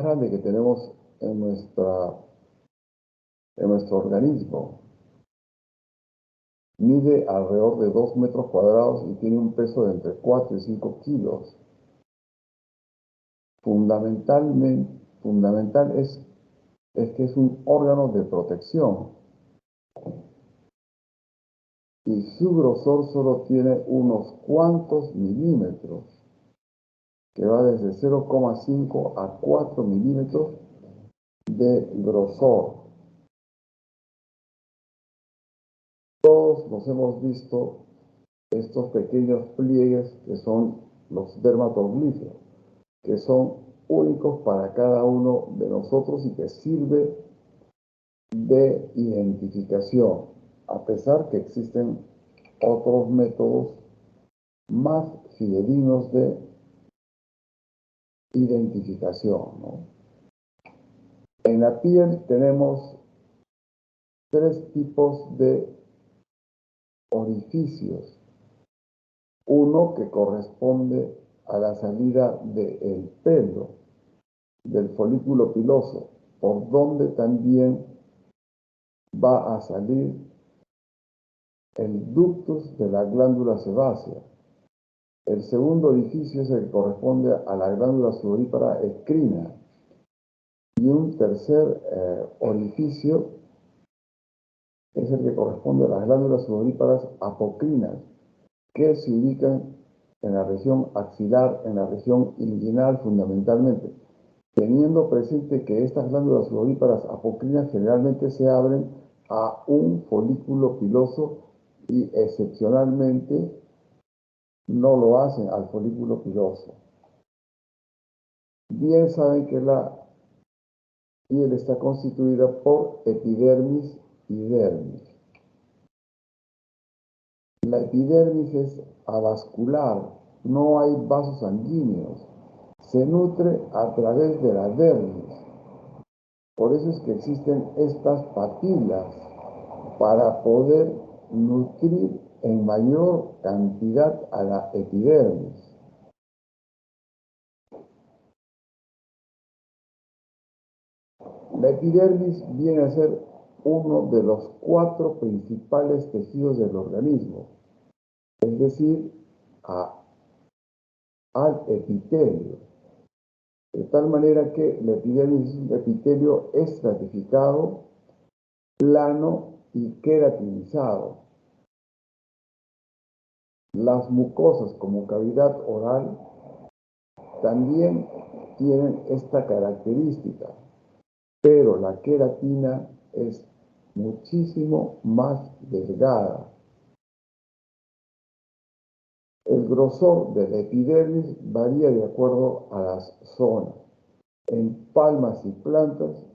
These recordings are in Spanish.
grande que tenemos en nuestro organismo. Mide alrededor de 2 metros cuadrados y tiene un peso de entre 4 y 5 kilos. Fundamental es que es un órgano de protección y su grosor solo tiene unos cuantos milímetros, que va desde 0,5 a 4 milímetros de grosor. Todos nos hemos visto estos pequeños pliegues que son los dermatoglifos, que son únicos para cada uno de nosotros y que sirve de identificación, a pesar que existen otros métodos más fidedignos de identificación, ¿no? En la piel tenemos 3 tipos de orificios. Uno que corresponde a la salida del pelo, del folículo piloso, por donde también va a salir el ductus de la glándula sebácea. El segundo orificio es el que corresponde a la glándula sudorípara endocrina. Y un tercer orificio es el que corresponde a las glándulas sudoríparas apocrinas, que se ubican en la región axilar, en la región inguinal fundamentalmente, teniendo presente que estas glándulas sudoríparas apocrinas generalmente se abren a un folículo piloso y excepcionalmente no lo hacen al folículo piloso. Bien saben que la piel está constituida por epidermis y dermis. La epidermis es avascular, no hay vasos sanguíneos, se nutre a través de la dermis. Por eso es que existen estas papilas para poder nutrir en mayor cantidad a la epidermis. La epidermis viene a ser uno de los 4 principales tejidos del organismo, es decir, al epitelio, de tal manera que la epidermis es un epitelio estratificado, plano y queratinizado. Las mucosas como cavidad oral también tienen esta característica, pero la queratina es muchísimo más delgada. El grosor de la epidermis varía de acuerdo a las zonas. En palmas y plantas,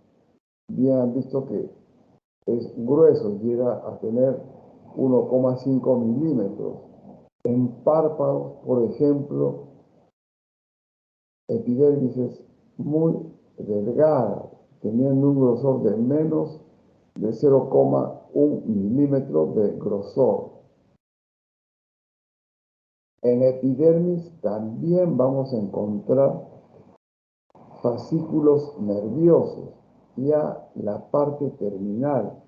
bien han visto que es grueso, llega a tener 1,5 milímetros. En párpados, por ejemplo, epidermis es muy delgada, teniendo un grosor de menos de 0,1 milímetro de grosor. En epidermis también vamos a encontrar fascículos nerviosos, ya la parte terminal.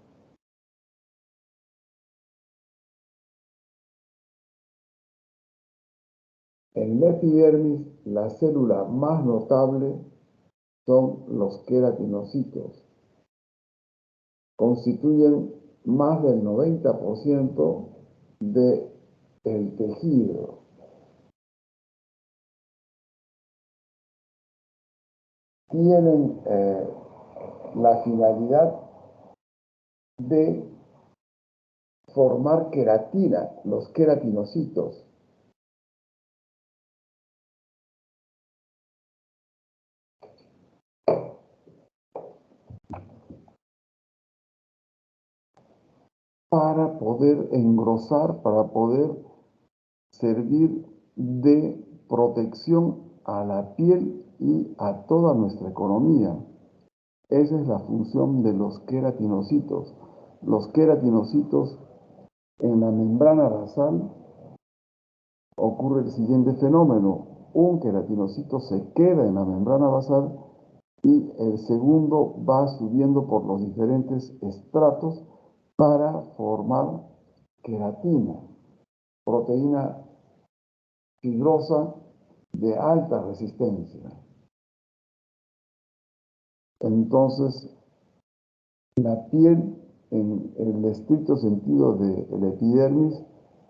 En la epidermis, la célula más notable son los queratinocitos. Constituyen más del 90% del tejido. Tienen la finalidad de formar queratina, los queratinocitos. Para poder engrosar, para poder servir de protección a la piel y a toda nuestra economía. Esa es la función de los queratinocitos. Los queratinocitos en la membrana basal ocurre el siguiente fenómeno. Un queratinocito se queda en la membrana basal y el segundo va subiendo por los diferentes estratos para formar queratina, proteína fibrosa de alta resistencia. Entonces, la piel, en el estricto sentido del epidermis,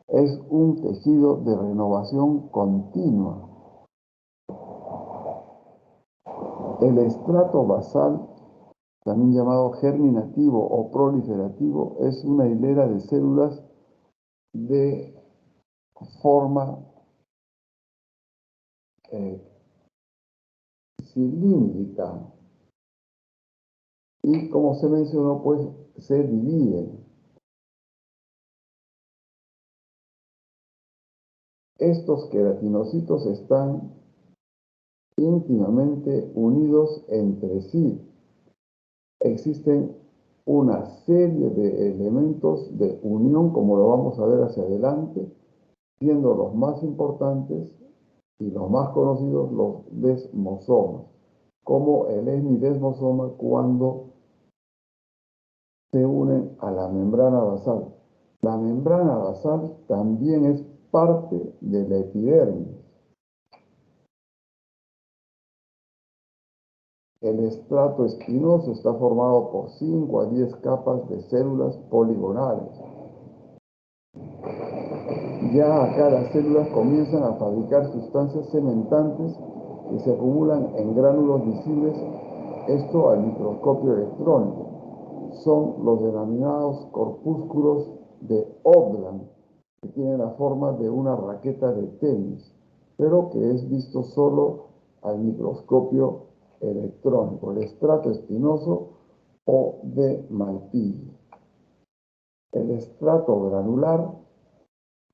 es un tejido de renovación continua. El estrato basal, también llamado germinativo o proliferativo, es una hilera de células de forma cilíndrica y, como se mencionó, pues se dividen. Estos queratinocitos están íntimamente unidos entre sí. Existen una serie de elementos de unión, como lo vamos a ver hacia adelante, siendo los más importantes y los más conocidos los desmosomas, como el hemidesmosoma cuando se unen a la membrana basal. La membrana basal también es parte de la epidermis. El estrato espinoso está formado por 5 a 10 capas de células poligonales. Ya acá las células comienzan a fabricar sustancias cementantes que se acumulan en gránulos visibles, esto al microscopio electrónico. Son los denominados corpúsculos de Opland, que tienen la forma de una raqueta de tenis, pero que es visto solo al microscopio electrónico, el estrato espinoso o de Malpighi. El estrato granular,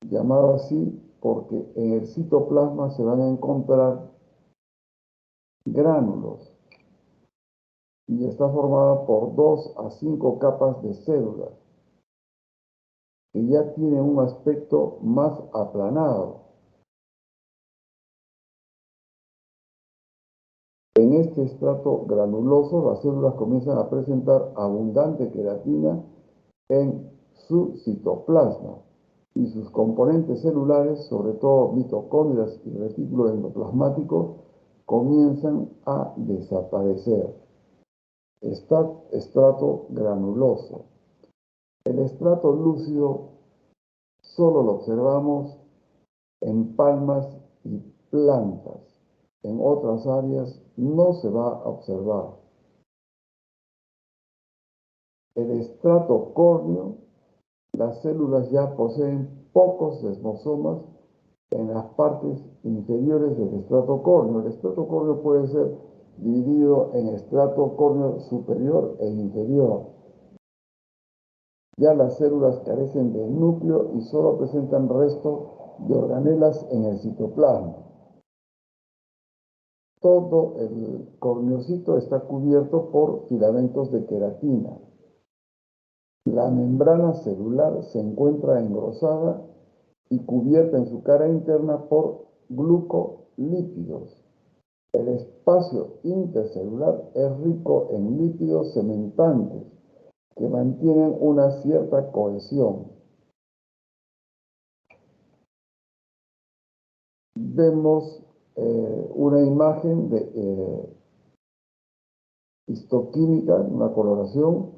llamado así porque en el citoplasma se van a encontrar gránulos y está formada por 2 a 5 capas de células que ya tienen un aspecto más aplanado. En este estrato granuloso, las células comienzan a presentar abundante queratina en su citoplasma y sus componentes celulares, sobre todo mitocondrias y retículo endoplasmático, comienzan a desaparecer. Estrato granuloso. El estrato lúcido solo lo observamos en palmas y plantas. En otras áreas no se va a observar. El estrato córneo, las células ya poseen pocos desmosomas en las partes inferiores del estrato córneo. El estrato córneo puede ser dividido en estrato córneo superior e inferior. Ya las células carecen de núcleo y solo presentan restos de organelas en el citoplasma. Todo el corneocito está cubierto por filamentos de queratina. La membrana celular se encuentra engrosada y cubierta en su cara interna por glucolípidos. El espacio intercelular es rico en lípidos cementantes que mantienen una cierta cohesión. Vemos una imagen de histoquímica, una coloración,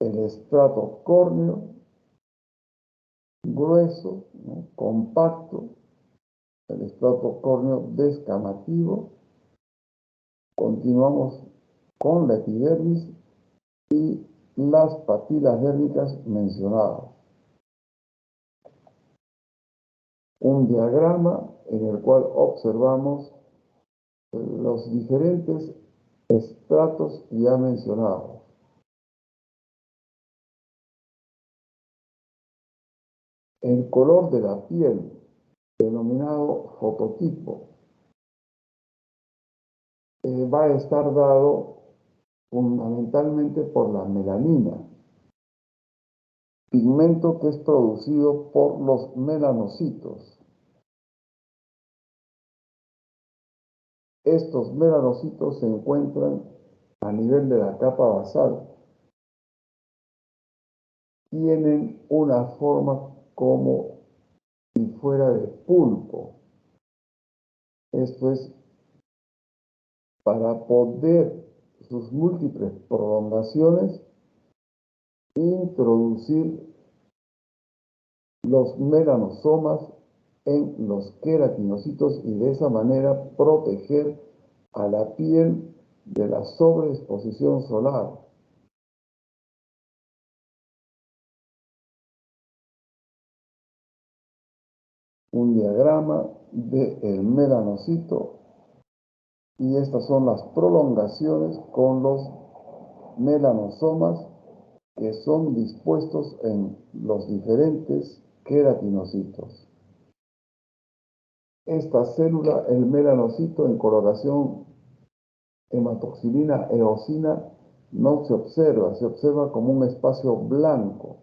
el estrato córneo, grueso, ¿no?, compacto, el estrato córneo descamativo. Continuamos con la epidermis y las papilas dérmicas mencionadas. Un diagrama en el cual observamos los diferentes estratos ya mencionados. El color de la piel, denominado fototipo, va a estar dado fundamentalmente por la melanina, pigmento que es producido por los melanocitos. Estos melanocitos se encuentran a nivel de la capa basal. Tienen una forma como si fuera de pulpo. Esto es para poder sus múltiples prolongaciones introducir los melanosomas en los queratinocitos y de esa manera proteger a la piel de la sobreexposición solar. Un diagrama del melanocito y estas son las prolongaciones con los melanosomas que son dispuestos en los diferentes queratinocitos. Esta célula, el melanocito en coloración hematoxilina eosina, no se observa como un espacio blanco.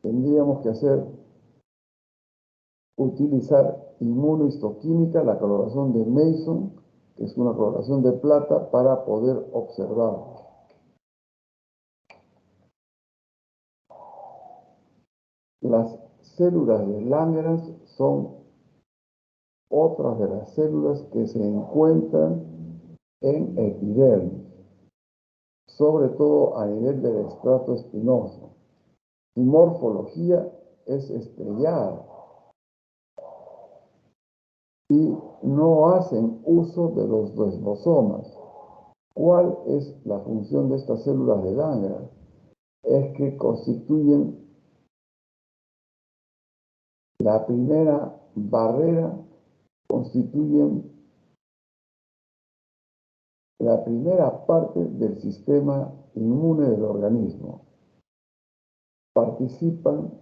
Tendríamos que utilizar inmunohistoquímica, la coloración de Mason, que es una coloración de plata, para poder observar. Las células de Langerhans son otras de las células que se encuentran en epidermis, sobre todo a nivel del estrato espinoso. Su morfología es estrellada y no hacen uso de los desmosomas. ¿Cuál es la función de estas células de Langerhans? Es que constituyen la primera barrera, constituyen la primera parte del sistema inmune del organismo. Participan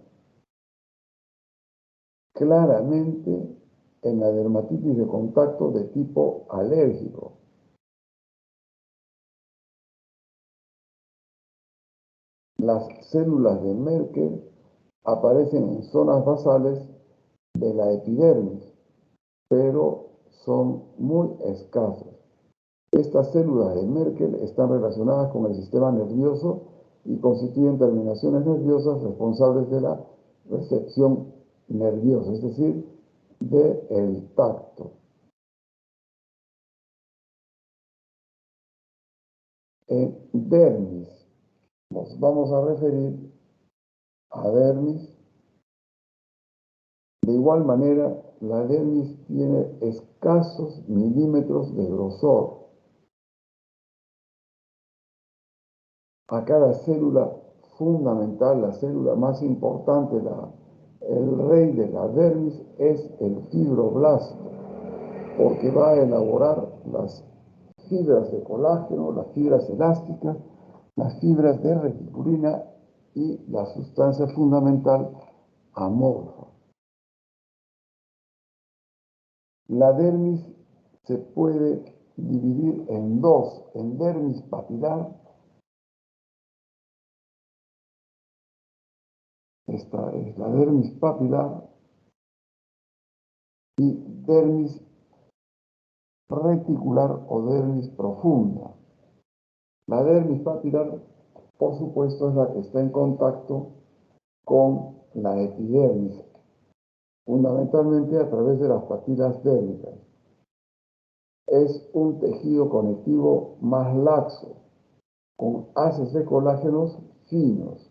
claramente en la dermatitis de contacto de tipo alérgico. Las células de Merkel aparecen en zonas basales de la epidermis, pero son muy escasas. Estas células de Merkel están relacionadas con el sistema nervioso y constituyen terminaciones nerviosas responsables de la recepción nerviosa, es decir, del tacto. En dermis, nos vamos a referir a dermis. De igual manera, la dermis tiene escasos milímetros de grosor. A cada célula fundamental, la célula más importante, el rey de la dermis es el fibroblasto, porque va a elaborar las fibras de colágeno, las fibras elásticas, las fibras de reticulina y la sustancia fundamental amorfa. La dermis se puede dividir en dos, en dermis papilar. Esta es la dermis papilar y dermis reticular o dermis profunda. La dermis papilar, por supuesto, es la que está en contacto con la epidermis, fundamentalmente a través de las papilas dérmicas. Es un tejido conectivo más laxo, con haces de colágenos finos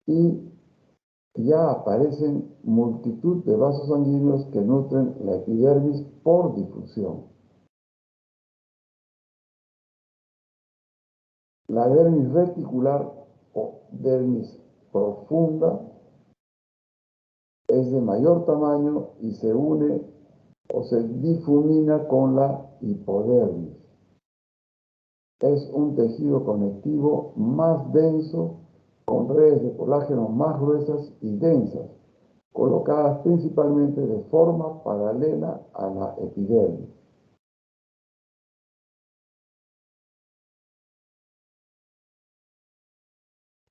y ya aparecen multitud de vasos sanguíneos que nutren la epidermis por difusión. La dermis reticular o dermis profunda es de mayor tamaño y se une o se difumina con la hipodermis. Es un tejido conectivo más denso, con redes de colágeno más gruesas y densas, colocadas principalmente de forma paralela a la epidermis.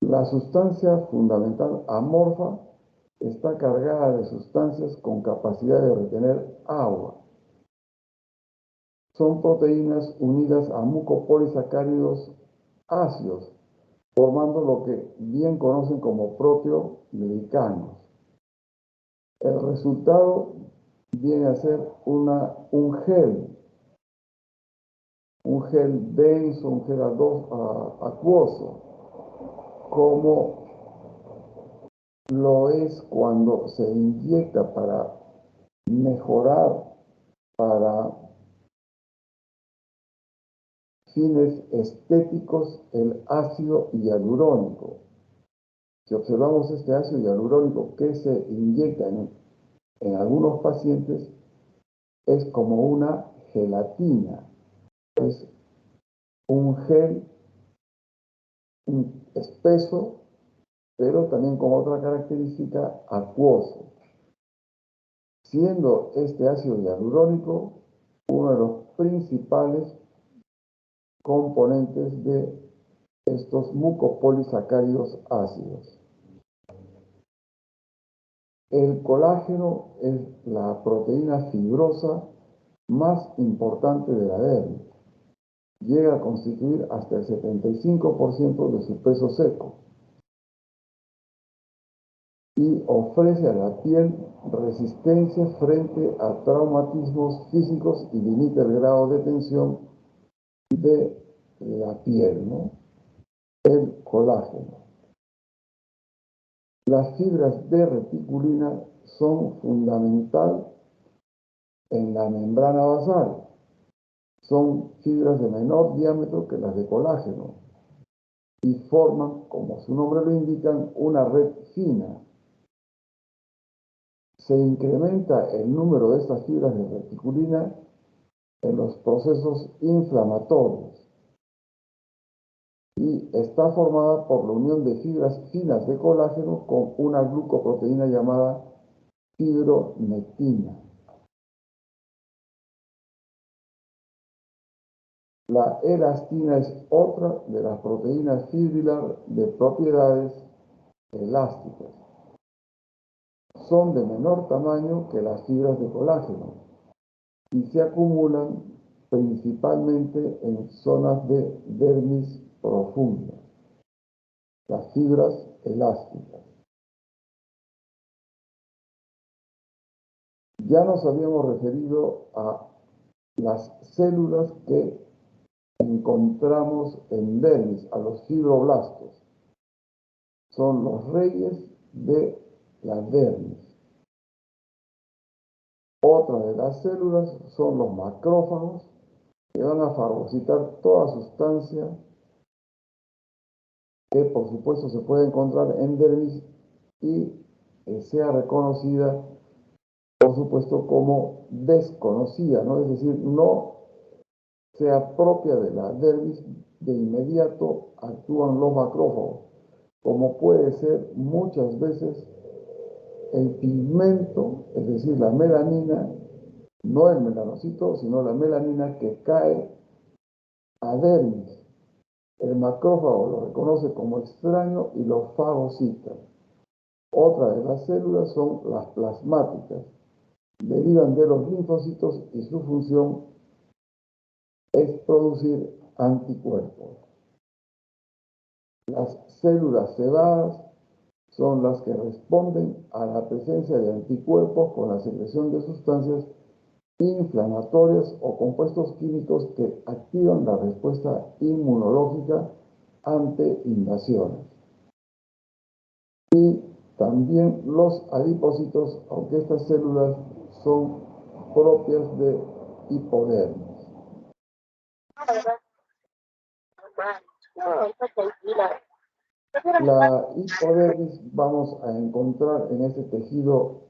La sustancia fundamental amorfa está cargada de sustancias con capacidad de retener agua. son proteínas unidas a mucopolisacáridos ácidos, formando lo que bien conocen como proteoglicanos. El resultado viene a ser un gel denso, un gel acuoso, como lo es cuando se inyecta para mejorar, para fines estéticos, el ácido hialurónico. Si observamos este ácido hialurónico que se inyecta en algunos pacientes, es como una gelatina, es un gel espeso, pero también con otra característica, acuoso, siendo este ácido hialurónico uno de los principales componentes de estos mucopolisacáridos ácidos. El colágeno es la proteína fibrosa más importante de la dermis. Llega a constituir hasta el 75% de su peso seco y ofrece a la piel resistencia frente a traumatismos físicos y limita el grado de tensión de la piel, ¿no? El colágeno. Las fibras de reticulina son fundamental en la membrana basal. Son fibras de menor diámetro que las de colágeno y forman, como su nombre lo indica, una red fina. Se incrementa el número de estas fibras de reticulina en los procesos inflamatorios y está formada por la unión de fibras finas de colágeno con una glucoproteína llamada fibronectina. La elastina es otra de las proteínas fibrilar de propiedades elásticas. Son de menor tamaño que las fibras de colágeno y se acumulan principalmente en zonas de dermis profunda, las fibras elásticas. Ya nos habíamos referido a las células que encontramos en dermis, a los fibroblastos. Son los reyes de la dermis. Otra de las células son los macrófagos, que van a fagocitar toda sustancia que por supuesto se puede encontrar en dermis y sea reconocida por supuesto como desconocida, ¿no? Es decir, no sea propia de la dermis, de inmediato actúan los macrófagos, como puede ser muchas veces el pigmento, es decir, la melanina, no el melanocito, sino la melanina que cae a dermis. El macrófago lo reconoce como extraño y lo fagocita. Otra de las células son las plasmáticas. Derivan de los linfocitos y su función es producir anticuerpos. Las células cebadas son las que responden a la presencia de anticuerpos con la secreción de sustancias inflamatorias o compuestos químicos que activan la respuesta inmunológica ante invasiones. Y también los adipocitos, aunque estas células son propias de hipodermis. La hipodermis vamos a encontrar en este tejido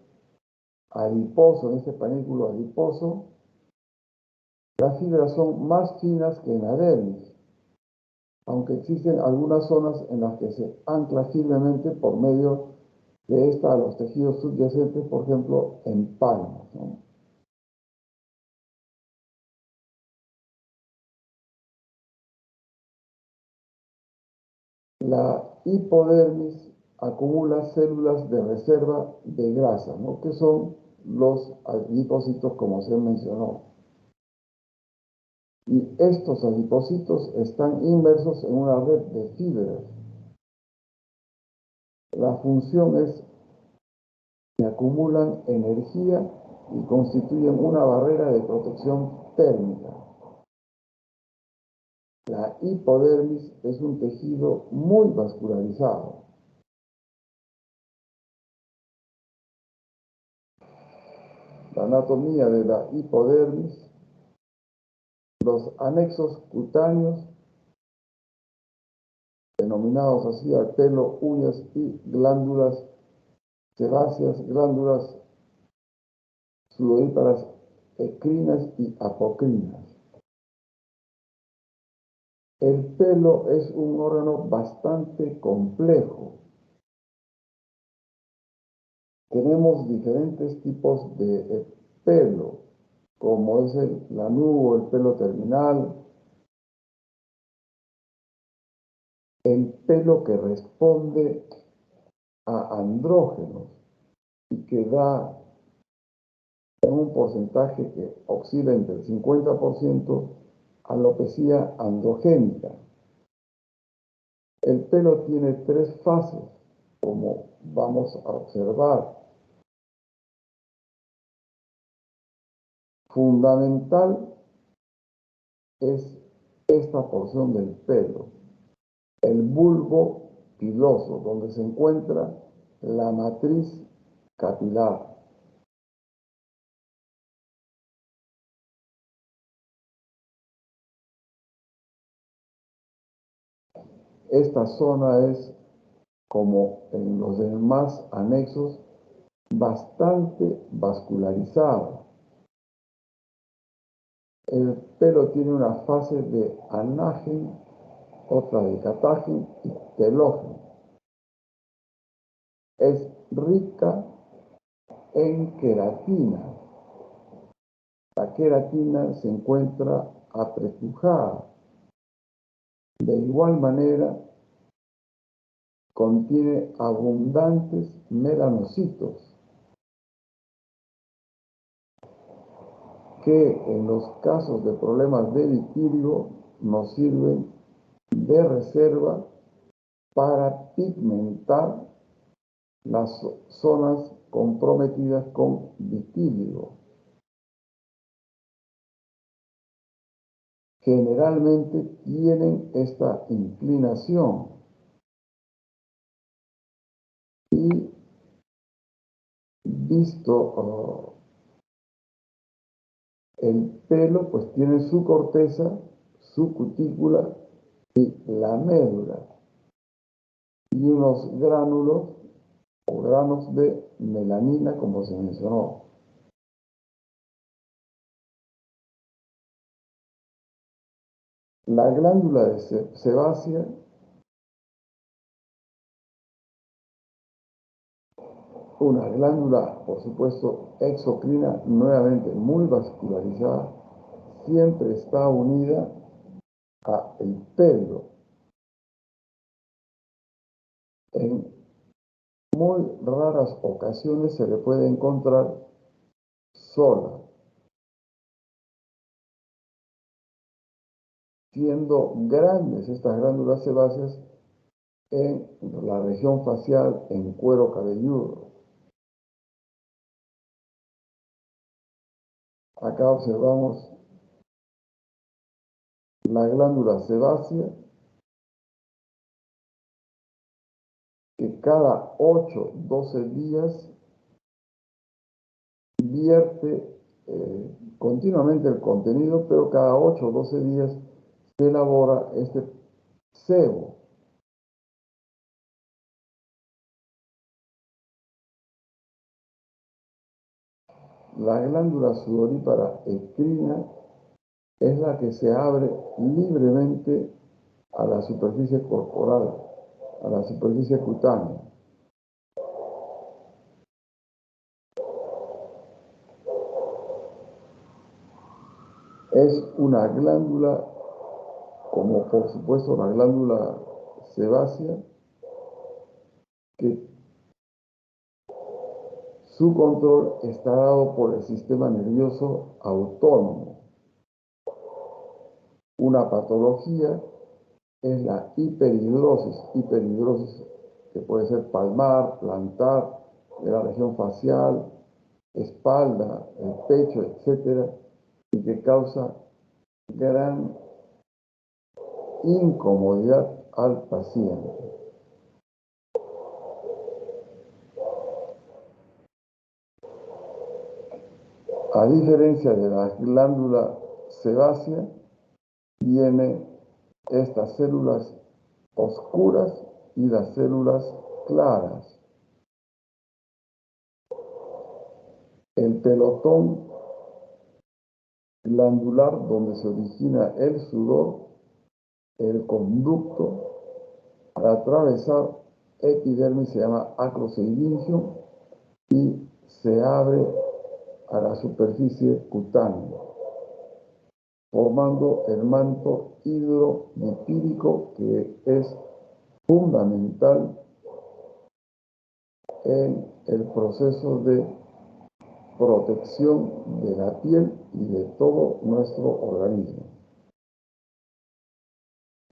adiposo, en este panículo adiposo. Las fibras son más finas que en la dermis, aunque existen algunas zonas en las que se ancla firmemente por medio de esta a los tejidos subyacentes, por ejemplo, en palmas, ¿no? La hipodermis acumula células de reserva de grasa, ¿no? Que son los adipocitos, como se mencionó. Y estos adipocitos están inmersos en una red de fibras. La función es que acumulan energía y constituyen una barrera de protección térmica. La hipodermis es un tejido muy vascularizado. La anatomía de la hipodermis, los anexos cutáneos, denominados así al pelo, uñas y glándulas sebáceas, glándulas sudoríparas ecrinas y apocrinas. El pelo es un órgano bastante complejo. Tenemos diferentes tipos de pelo, como es el lanugo, el pelo terminal, el pelo que responde a andrógenos y que da en un porcentaje que oscila entre el 50% alopecia androgénica. El pelo tiene 3 fases, como vamos a observar. Fundamental es esta porción del pelo, el bulbo piloso, donde se encuentra la matriz capilar. Esta zona es, como en los demás anexos, bastante vascularizada. El pelo tiene una fase de anágeno, otra de catágeno y telógeno. Es rica en queratina. La queratina se encuentra apretujada. De igual manera, contiene abundantes melanocitos que en los casos de problemas de vitíligo nos sirven de reserva para pigmentar las zonas comprometidas con vitíligo. Generalmente tienen esta inclinación y visto el pelo, pues tiene su corteza, su cutícula y la médula y unos gránulos o granos de melanina, como se mencionó. La glándula de sebácea una glándula, por supuesto, exocrina, nuevamente muy vascularizada, siempre está unida al pelo. En muy raras ocasiones se le puede encontrar sola, siendo grandes estas glándulas sebáceas en la región facial, en cuero cabelludo. Acá observamos la glándula sebácea que cada 8-12 días vierte continuamente el contenido, pero cada 8 o 12 días se elabora este sebo. La glándula sudorípara ecrina es la que se abre libremente a la superficie corporal, a la superficie cutánea. Es una glándula, como por supuesto la glándula sebácea, que su control está dado por el sistema nervioso autónomo. Una patología es la hiperhidrosis que puede ser palmar, plantar, de la región facial, espalda, el pecho, etcétera, y que causa gran incomodidad al paciente. A diferencia de la glándula sebácea, tiene estas células oscuras y las células claras. El pelotón glandular donde se origina el sudor, el conducto para atravesar epidermis se llama acroceibingium y se abre a la superficie cutánea, formando el manto hidrolipídico que es fundamental en el proceso de protección de la piel y de todo nuestro organismo.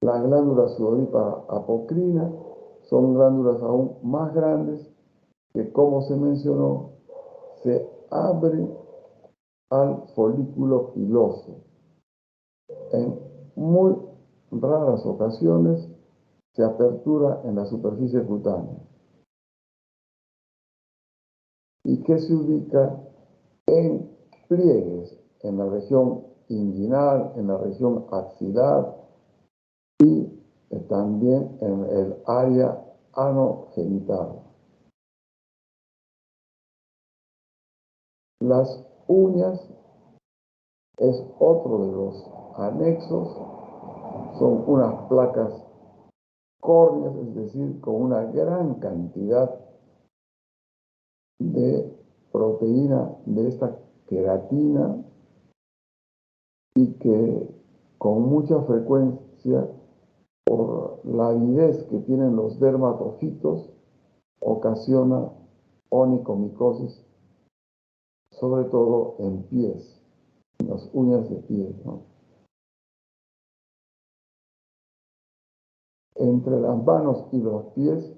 Las glándulas sudoríparas apocrinas son glándulas aún más grandes que, como se mencionó, se abren al folículo piloso. En muy raras ocasiones se apertura en la superficie cutánea y que se ubica en pliegues en la región inguinal, en la región axilar y también en el área anogenital. Las uñas es otro de los anexos, son unas placas córneas, es decir, con una gran cantidad de proteína de esta queratina y que con mucha frecuencia, por la avidez que tienen los dermatofitos, ocasiona onicomicosis, sobre todo en pies, en las uñas de pies, ¿no? Entre las manos y los pies,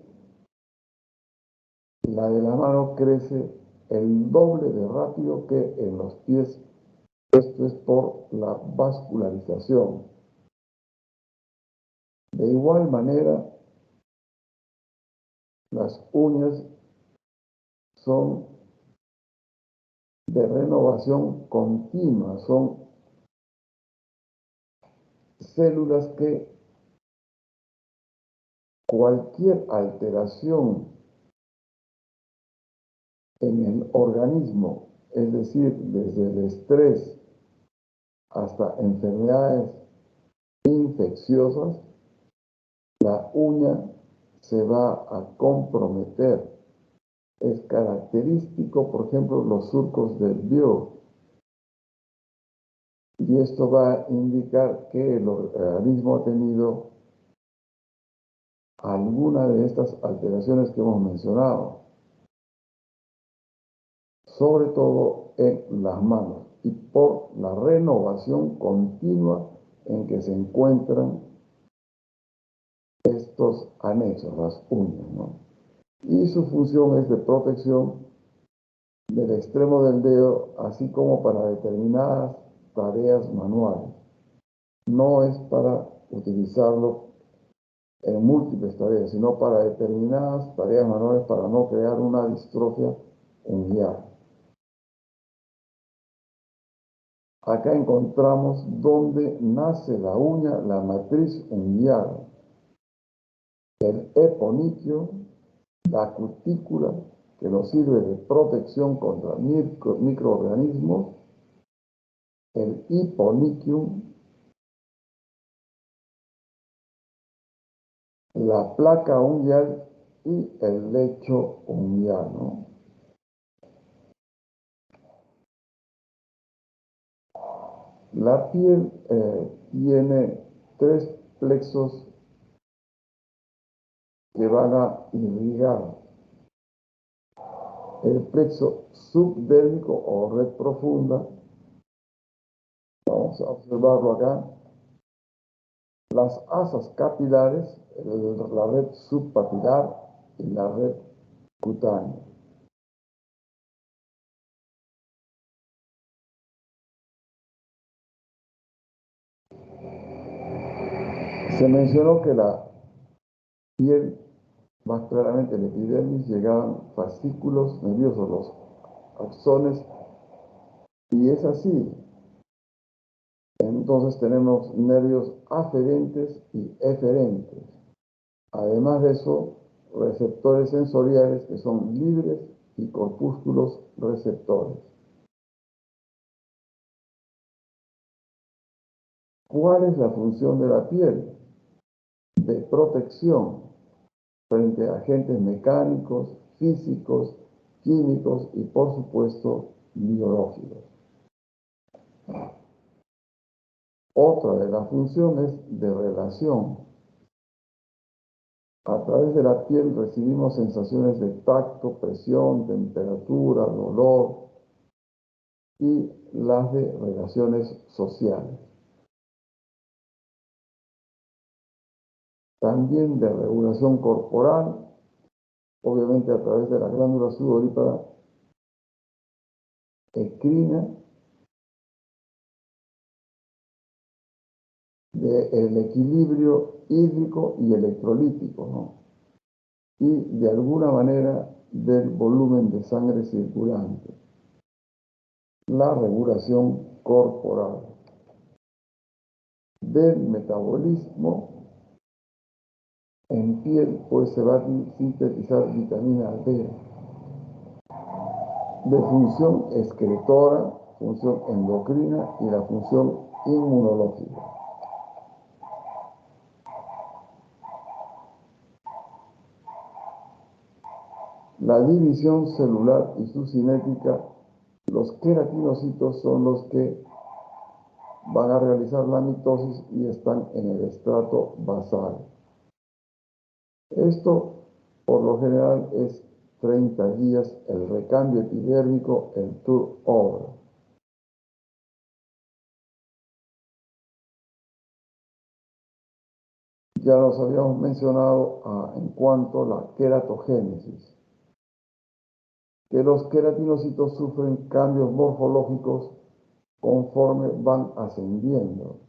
la de la mano crece el doble de rápido que en los pies. Esto es por la vascularización. De igual manera, las uñas son de renovación continua, son células que cualquier alteración en el organismo, es decir, desde el estrés hasta enfermedades infecciosas, la uña se va a comprometer. Es característico, por ejemplo, los surcos del bio. Y esto va a indicar que el organismo ha tenido alguna de estas alteraciones que hemos mencionado, sobre todo en las manos, y por la renovación continua en que se encuentran estos anexos, las uñas, ¿no? Y su función es de protección del extremo del dedo, así como para determinadas tareas manuales. No es para utilizarlo en múltiples tareas, sino para determinadas tareas manuales para no crear una distrofia unguial. Acá encontramos donde nace la uña, la matriz unguial, el eponiquio, la cutícula, que nos sirve de protección contra microorganismos, el hiponiquium, la placa unguial y el lecho unguial, ¿no? La piel tiene tres plexos que van a irrigar. El plexo subdérmico o red profunda, vamos a observarlo acá, las asas capilares, la red subpapilar y la red cutánea. Se mencionó que la piel, más claramente el epidermis, llegaban fascículos nerviosos, los axones, y es así. Entonces tenemos nervios aferentes y eferentes. Además de eso, receptores sensoriales que son libres y corpúsculos receptores. ¿Cuál es la función de la piel? De protección frente a agentes mecánicos, físicos, químicos y, por supuesto, biológicos. Otra de las funciones de relación. A través de la piel recibimos sensaciones de tacto, presión, temperatura, dolor y las de relaciones sociales. También de regulación corporal, obviamente a través de la glándula sudorípara endocrina, del equilibrio hídrico y electrolítico, ¿no? Y de alguna manera del volumen de sangre circulante. La regulación corporal, del metabolismo en piel, pues se va a sintetizar vitamina D, de función excretora, función endocrina y la función inmunológica. La división celular y su cinética, los queratinocitos son los que van a realizar la mitosis y están en el estrato basal. Esto, por lo general, es 30 días el recambio epidérmico, el turnover. Ya los habíamos mencionado en cuanto a la queratogénesis, que los queratinocitos sufren cambios morfológicos conforme van ascendiendo,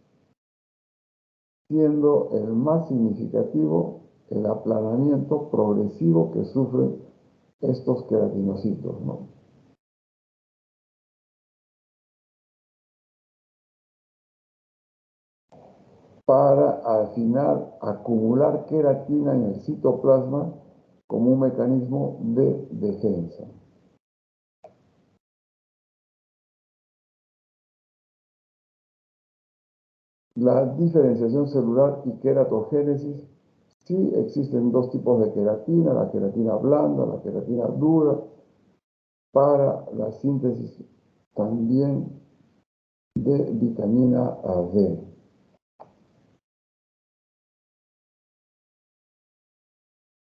siendo el más significativo el aplanamiento progresivo que sufren estos queratinocitos, ¿no? Para al final acumular queratina en el citoplasma como un mecanismo de defensa. La diferenciación celular y queratogénesis, sí existen dos tipos de queratina, la queratina blanda, la queratina dura, para la síntesis también de vitamina D.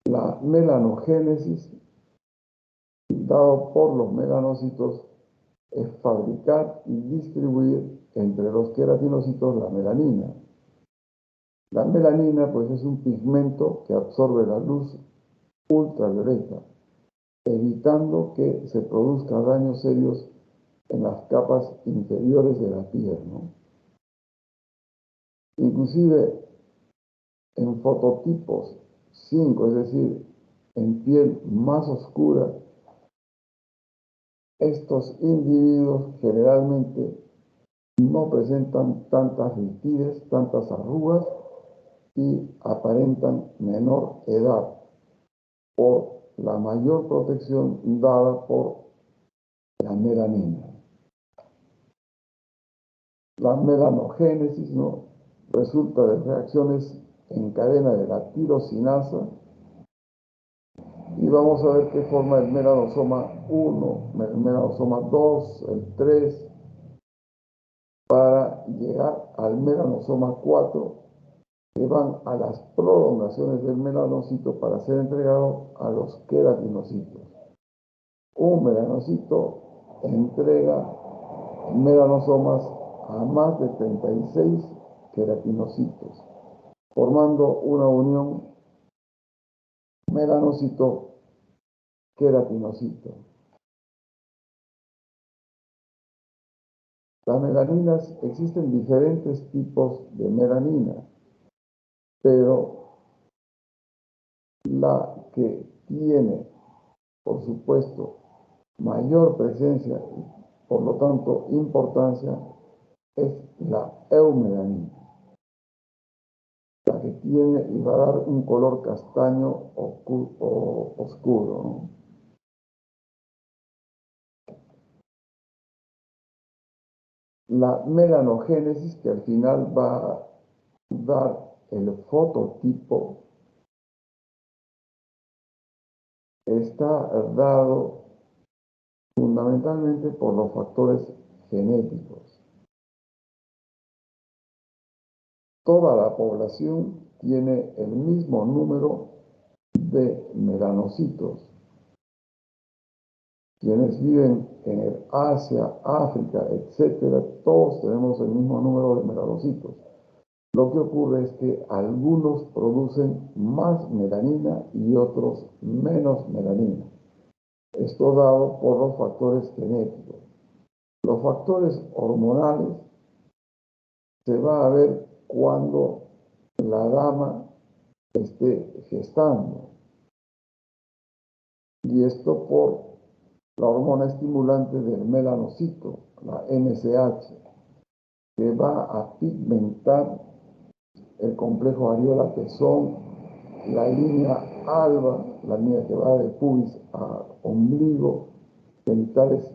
La melanogénesis, dado por los melanocitos, es fabricar y distribuir entre los queratinocitos la melanina. La melanina, pues, es un pigmento que absorbe la luz ultravioleta, evitando que se produzcan daños serios en las capas inferiores de la piel, ¿no? Inclusive en fototipos 5, es decir, en piel más oscura, estos individuos generalmente no presentan tantas ritides, tantas arrugas y aparentan menor edad por la mayor protección dada por la melanina. La melanogénesis, ¿no?, resulta de reacciones en cadena de la tirosinasa y vamos a ver qué forma el melanosoma 1, el melanosoma 2, el 3, para llegar al melanosoma 4, que van a las prolongaciones del melanocito para ser entregado a los queratinocitos. Un melanocito entrega melanosomas a más de 36 queratinocitos. formando una unión melanocito-queratinocito. Las melaninas, existen diferentes tipos de melanina, pero la que tiene, por supuesto, mayor presencia y por lo tanto importancia es la eumelanina, la que tiene y va a dar un color castaño oscuro, ¿no? La melanogénesis, que al final va a dar el fototipo, está dado fundamentalmente por los factores genéticos. Toda la población tiene el mismo número de melanocitos. Quienes viven en el Asia, África, etcétera, todos tenemos el mismo número de melanocitos. Lo que ocurre es que algunos producen más melanina y otros menos melanina. Esto dado por los factores genéticos. Los factores hormonales se va a ver cuando la dama esté gestando. Y esto por la hormona estimulante del melanocito, la MSH, que va a pigmentar el complejo areola-pezón, la línea alba, la línea que va de pubis a ombligo, genitales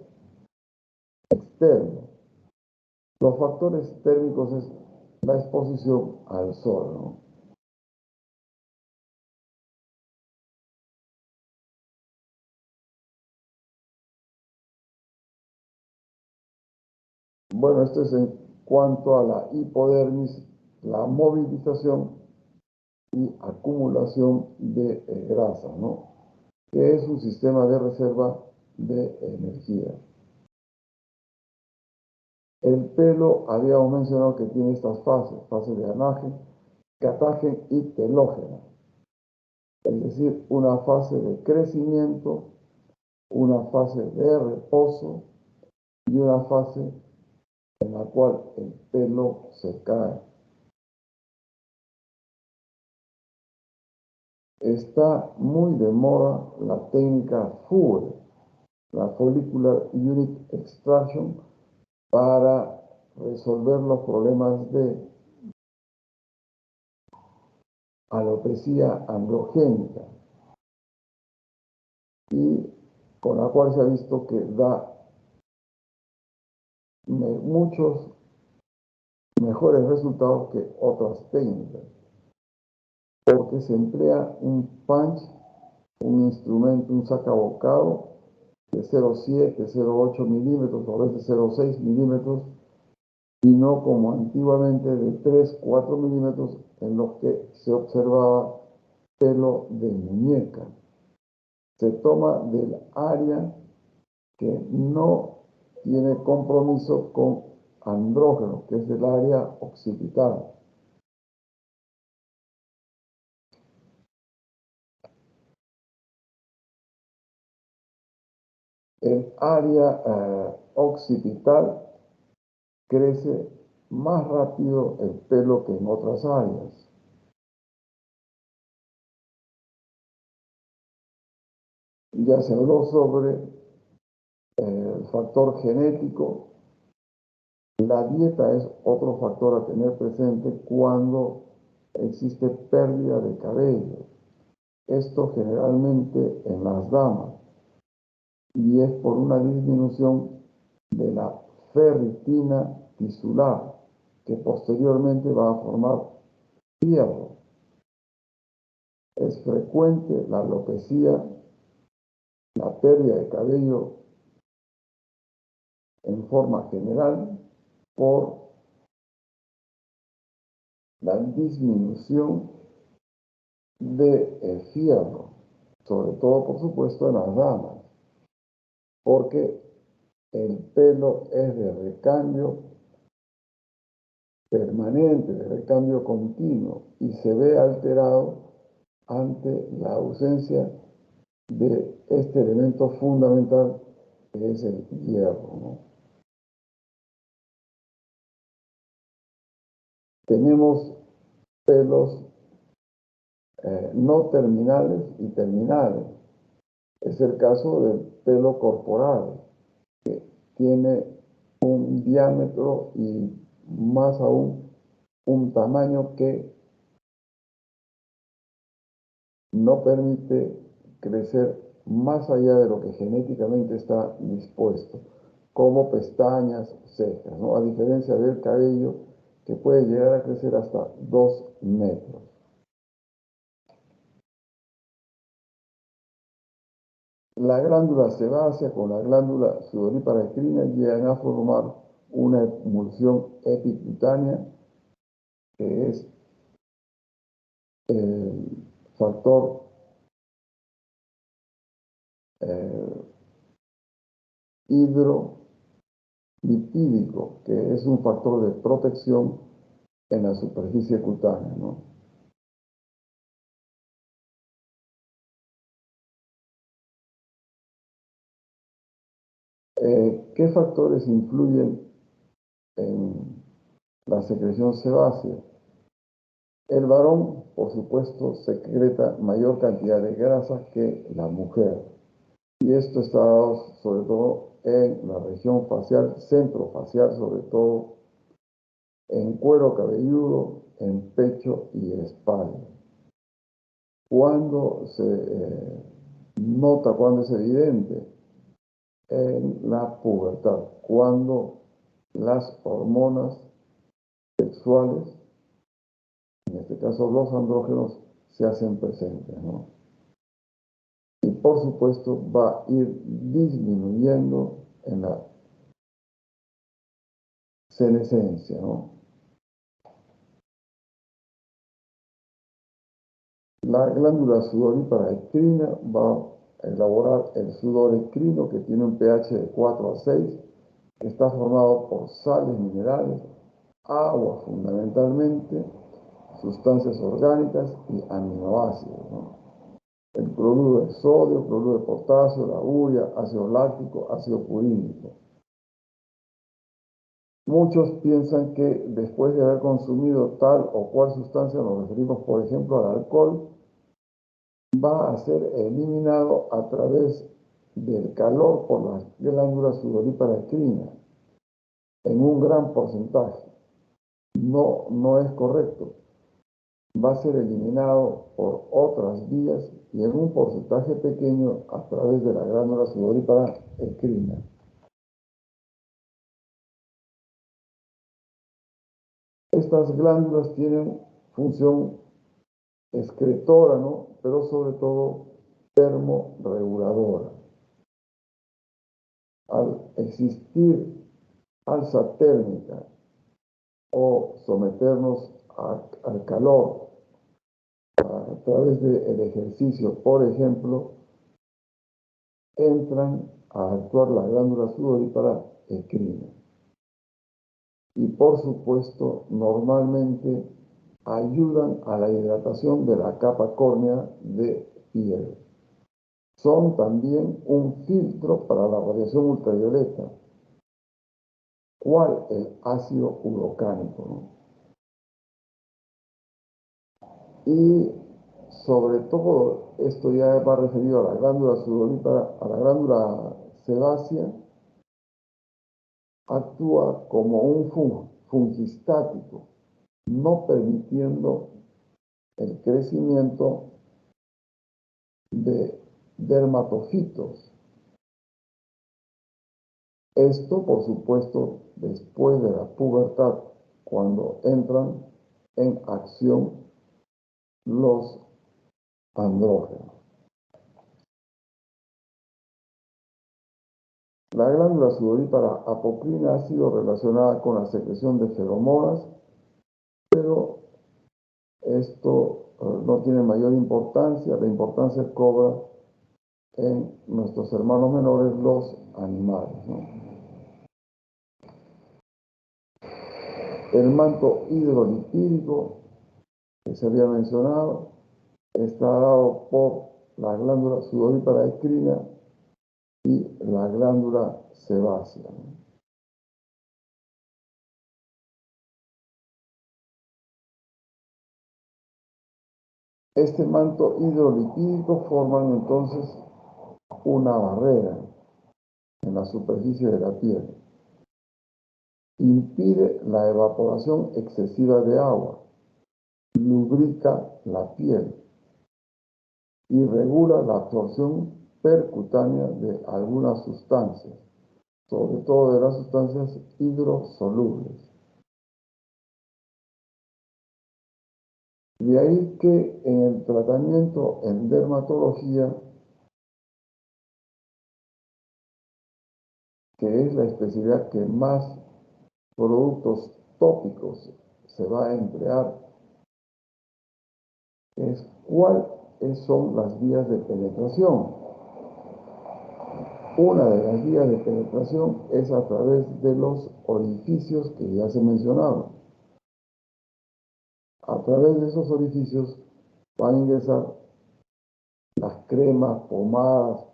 externos. Los factores térmicos es la exposición al sol, ¿no? Bueno, esto es en cuanto a la hipodermis, la movilización y acumulación de grasa, ¿no? Que es un sistema de reserva de energía. El pelo, habíamos mencionado que tiene estas fases de anagen, catagen y telógeno. Es decir, una fase de crecimiento, una fase de reposo y una fase en la cual el pelo se cae. Está muy de moda la técnica FUE, la Follicular Unit Extraction, para resolver los problemas de alopecia androgénica y con la cual se ha visto que da muchos mejores resultados que otras técnicas, porque se emplea un punch, un instrumento, un sacabocado de 0,7, 0,8 milímetros, o a veces 0,6 milímetros, y no como antiguamente de 3, 4 milímetros en los que se observaba pelo de muñeca. Se toma del área que no tiene compromiso con andrógeno, que es el área occipital. El área occipital crece más rápido el pelo que en otras áreas. Ya se habló sobre el factor genético. La dieta es otro factor a tener presente cuando existe pérdida de cabello. Esto generalmente en las damas, y es por una disminución de la ferritina tisular, que posteriormente va a formar hierro. Es frecuente la alopecia, la pérdida de cabello en forma general por la disminución del fierro, sobre todo por supuesto en las damas, porque el pelo es de recambio permanente, de recambio continuo, y se ve alterado ante la ausencia de este elemento fundamental que es el hierro, ¿no? Tenemos pelos no terminales y terminales. Es el caso del pelo corporal, que tiene un diámetro y más aún un tamaño que no permite crecer más allá de lo que genéticamente está dispuesto, como pestañas, cejas, ¿no? A diferencia del cabello, que puede llegar a crecer hasta 2 metros. La glándula sebácea con la glándula sudorípara ecrina llegan a formar una emulsión epicutánea, que es el factor hidrolipídico, que es un factor de protección en la superficie cutánea, ¿no? ¿Qué factores influyen en la secreción sebácea? El varón, por supuesto, secreta mayor cantidad de grasa que la mujer. Y esto está dado sobre todo en la región facial, centrofacial, sobre todo en cuero cabelludo, en pecho y espalda. Cuando se nota, cuando es evidente, en la pubertad, cuando las hormonas sexuales, en este caso los andrógenos, se hacen presentes, ¿no? Y por supuesto va a ir disminuyendo en la senescencia, ¿no? La glándula sudorípara ecrina va a elaborar el sudor ecrino, que tiene un pH de 4 a 6, que está formado por sales minerales, agua fundamentalmente, sustancias orgánicas y aminoácidos, ¿no? El cloruro de sodio, cloruro de potasio, la urea, ácido láctico, ácido purínico. Muchos piensan que después de haber consumido tal o cual sustancia, nos referimos por ejemplo al alcohol, va a ser eliminado a través del calor por las glándulas sudoríparas ecrinas en un gran porcentaje. No es correcto. Va a ser eliminado por otras vías y en un porcentaje pequeño a través de la glándula sudorípara ecrina. Estas glándulas tienen función excretora, ¿no? Pero sobre todo termorreguladora. Al existir alza térmica o someternos al calor a través del ejercicio, por ejemplo, entran a actuar la glándula sudorípara ecrina. Y por supuesto, normalmente ayudan a la hidratación de la capa córnea de piel. Son también un filtro para la radiación ultravioleta, cual el ácido urocánico, ¿no? Y sobre todo, esto ya va referido a la glándula sudorípara, a la glándula sebácea, actúa como un fungistático, no permitiendo el crecimiento de dermatofitos. Esto, por supuesto, después de la pubertad, cuando entran en acción los andrógenos. La glándula sudorípara apocrina ha sido relacionada con la secreción de feromonas, pero esto no tiene mayor importancia. La importancia cobra en nuestros hermanos menores, los animales, ¿no? El manto hidrolipídico que se había mencionado está dado por la glándula sudorípara endocrina y la glándula sebácea. Este manto hidrolipídico forman entonces una barrera en la superficie de la piel. Impide la evaporación excesiva de agua, lubrica la piel y regula la absorción percutánea de algunas sustancias, sobre todo de las sustancias hidrosolubles. De ahí que en el tratamiento en dermatología, que es la especialidad que más productos tópicos se va a emplear, es cuáles son las vías de penetración. Una de las vías de penetración es a través de los orificios que ya se mencionaron. A través de esos orificios van a ingresar las cremas, pomadas,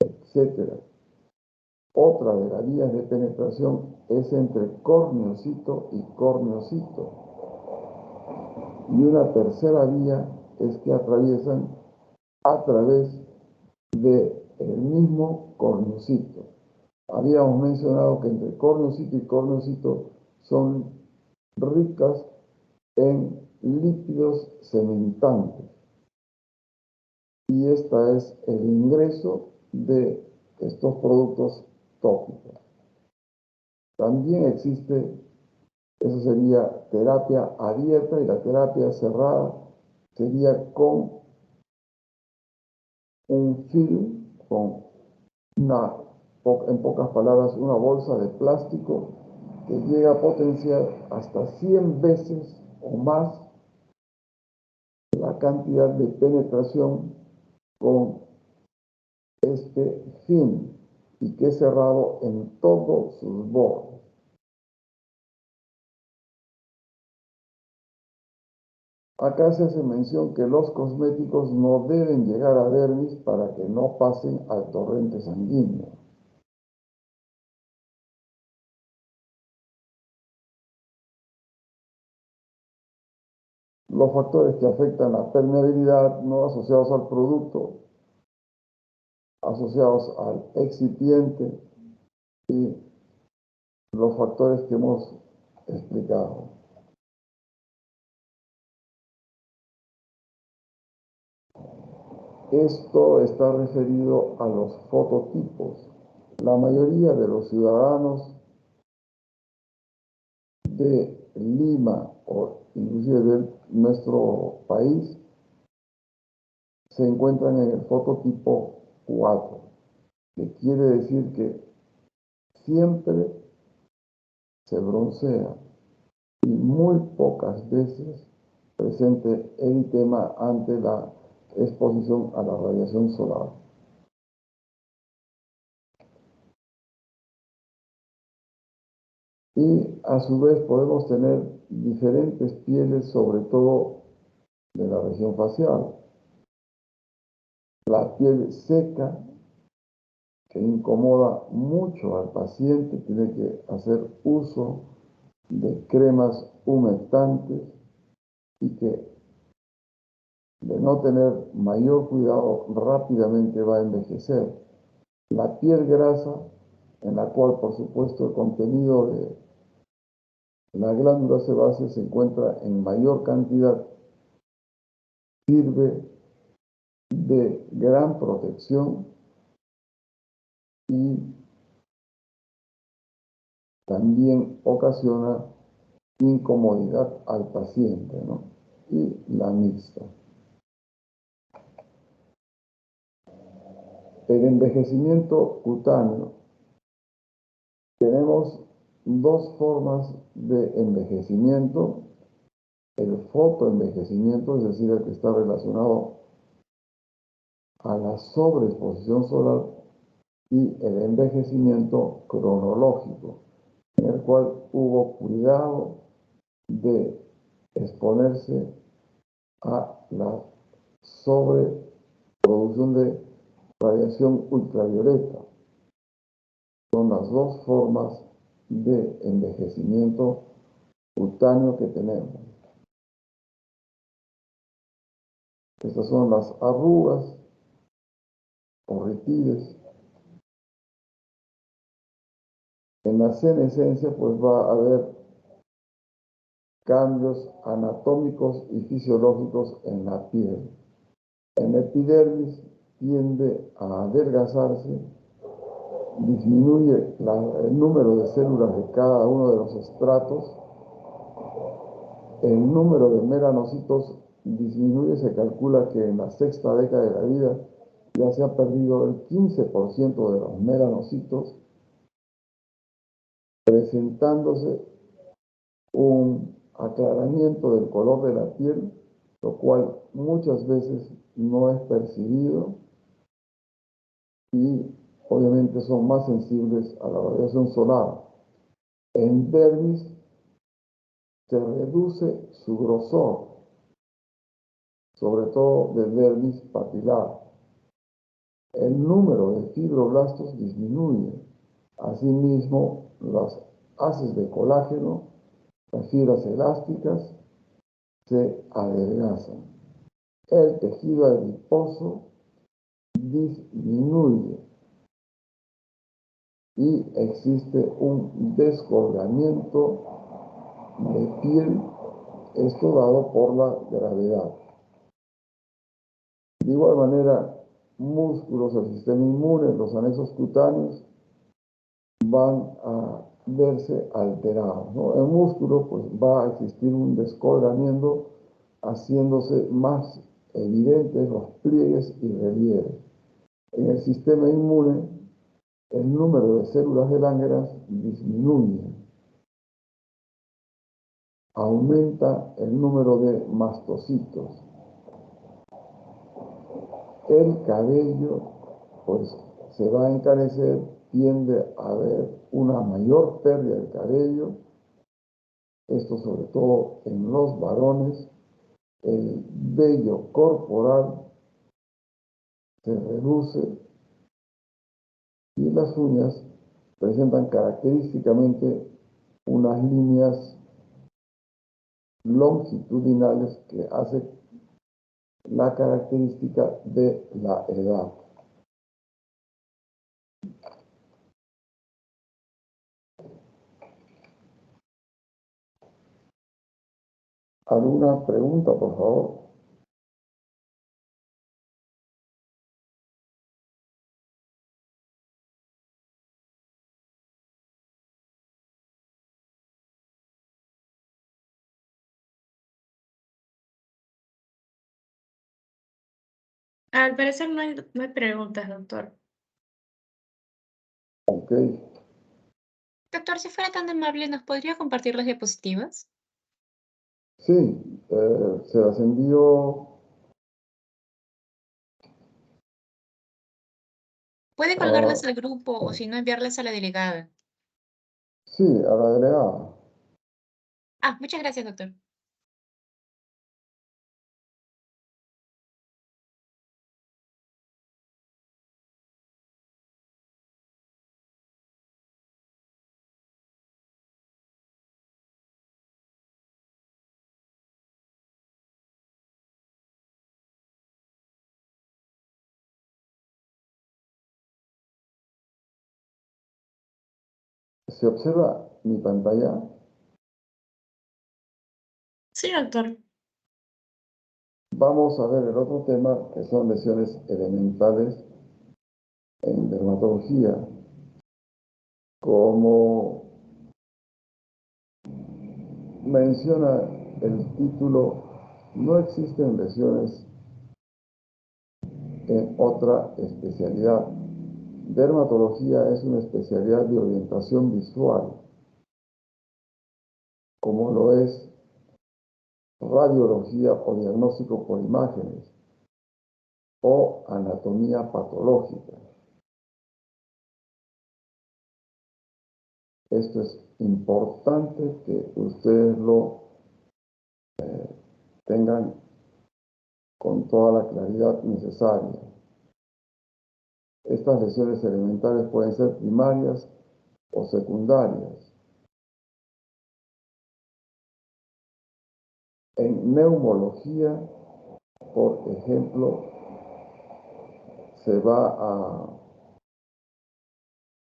etc. Otra de las vías de penetración es entre corneocito y corneocito. Y una tercera vía es que atraviesan a través del mismo corneocito. Habíamos mencionado que entre corneocito y corneocito son ricas en lípidos cementantes. Y este es el ingreso de estos productos tópicos. También existe, eso sería terapia abierta, y la terapia cerrada sería con un film, con en pocas palabras, una bolsa de plástico que llega a potenciar hasta 100 veces o más la cantidad de penetración con este film, y que es cerrado en todos sus bordes. Acá se hace mención que los cosméticos no deben llegar a dermis para que no pasen al torrente sanguíneo. Los factores que afectan la permeabilidad no asociados al producto, asociados al excipiente y los factores que hemos explicado. Esto está referido a los fototipos. La mayoría de los ciudadanos de Lima o inclusive de nuestro país se encuentran en el fototipo 4, que quiere decir que siempre se broncea y muy pocas veces presente eritema ante la exposición a la radiación solar. Y a su vez podemos tener diferentes pieles, sobre todo de la región facial. La piel seca, que incomoda mucho al paciente, tiene que hacer uso de cremas humectantes, y que de no tener mayor cuidado rápidamente va a envejecer. La piel grasa, en la cual por supuesto el contenido de la glándula sebácea se encuentra en mayor cantidad, sirve de gran protección y también ocasiona incomodidad al paciente, ¿no? Y la mixta. El envejecimiento cutáneo. Tenemos dos formas de envejecimiento: el fotoenvejecimiento, es decir, el que está relacionado a la sobreexposición solar, y el envejecimiento cronológico, en el cual hubo cuidado de exponerse a la sobreproducción de radiación ultravioleta. Son las dos formas de envejecimiento cutáneo que tenemos. Estas son las arrugas o retides. En la senescencia, pues va a haber cambios anatómicos y fisiológicos en la piel. En la epidermis tiende a adelgazarse, disminuye el número de células de cada uno de los estratos, el número de melanocitos disminuye, se calcula que en la sexta década de la vida ya se ha perdido el 15% de los melanocitos, presentándose un aclaramiento del color de la piel, lo cual muchas veces no es percibido y obviamente son más sensibles a la radiación solar. En dermis se reduce su grosor, sobre todo de dermis papilar. El número de fibroblastos disminuye. Asimismo, las haces de colágeno, las fibras elásticas, se adelgazan. El tejido adiposo disminuye y existe un descolgamiento de piel, esto dado por la gravedad. De igual manera, músculos del sistema inmune, los anexos cutáneos, van a verse alterados, ¿no? El músculo, pues, va a existir un descolgamiento, haciéndose más evidentes los pliegues y relieves. En el sistema inmune, el número de células de Langerhans disminuye. Aumenta el número de mastocitos. El cabello, pues, se va a encarecer, tiende a haber una mayor pérdida del cabello, esto sobre todo en los varones. El vello corporal se reduce y las uñas presentan característicamente unas líneas longitudinales que hacen la característica de la edad. ¿Alguna pregunta, por favor? Al parecer no hay preguntas, doctor. Ok. Doctor, si fuera tan amable, ¿nos podría compartir las diapositivas? Sí, se las envió Puede a, colgarlas al grupo o si no enviarlas a la delegada. sí, a la delegada. Ah, muchas gracias, doctor. ¿Se observa mi pantalla? Sí, doctor. Vamos a ver el otro tema, que son lesiones elementales en dermatología, como menciona el título, no existen lesiones en otra especialidad. Dermatología es una especialidad de orientación visual, como lo es radiología o diagnóstico por imágenes o anatomía patológica. Esto es importante que ustedes lo tengan con toda la claridad necesaria. Estas lesiones elementales pueden ser primarias o secundarias. En neumología, por ejemplo, se va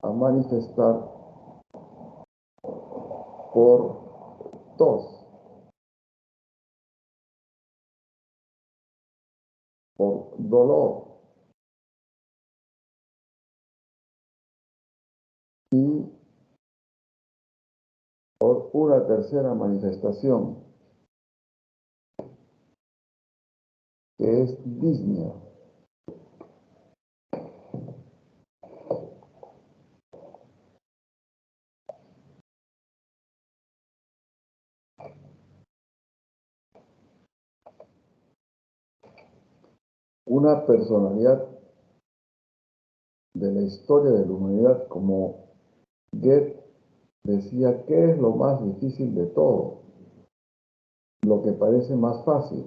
a manifestar por tos, por dolor y por una tercera manifestación, que es disnea. Una personalidad de la historia de la humanidad como Goethe decía: ¿qué es lo más difícil de todo? Lo que parece más fácil,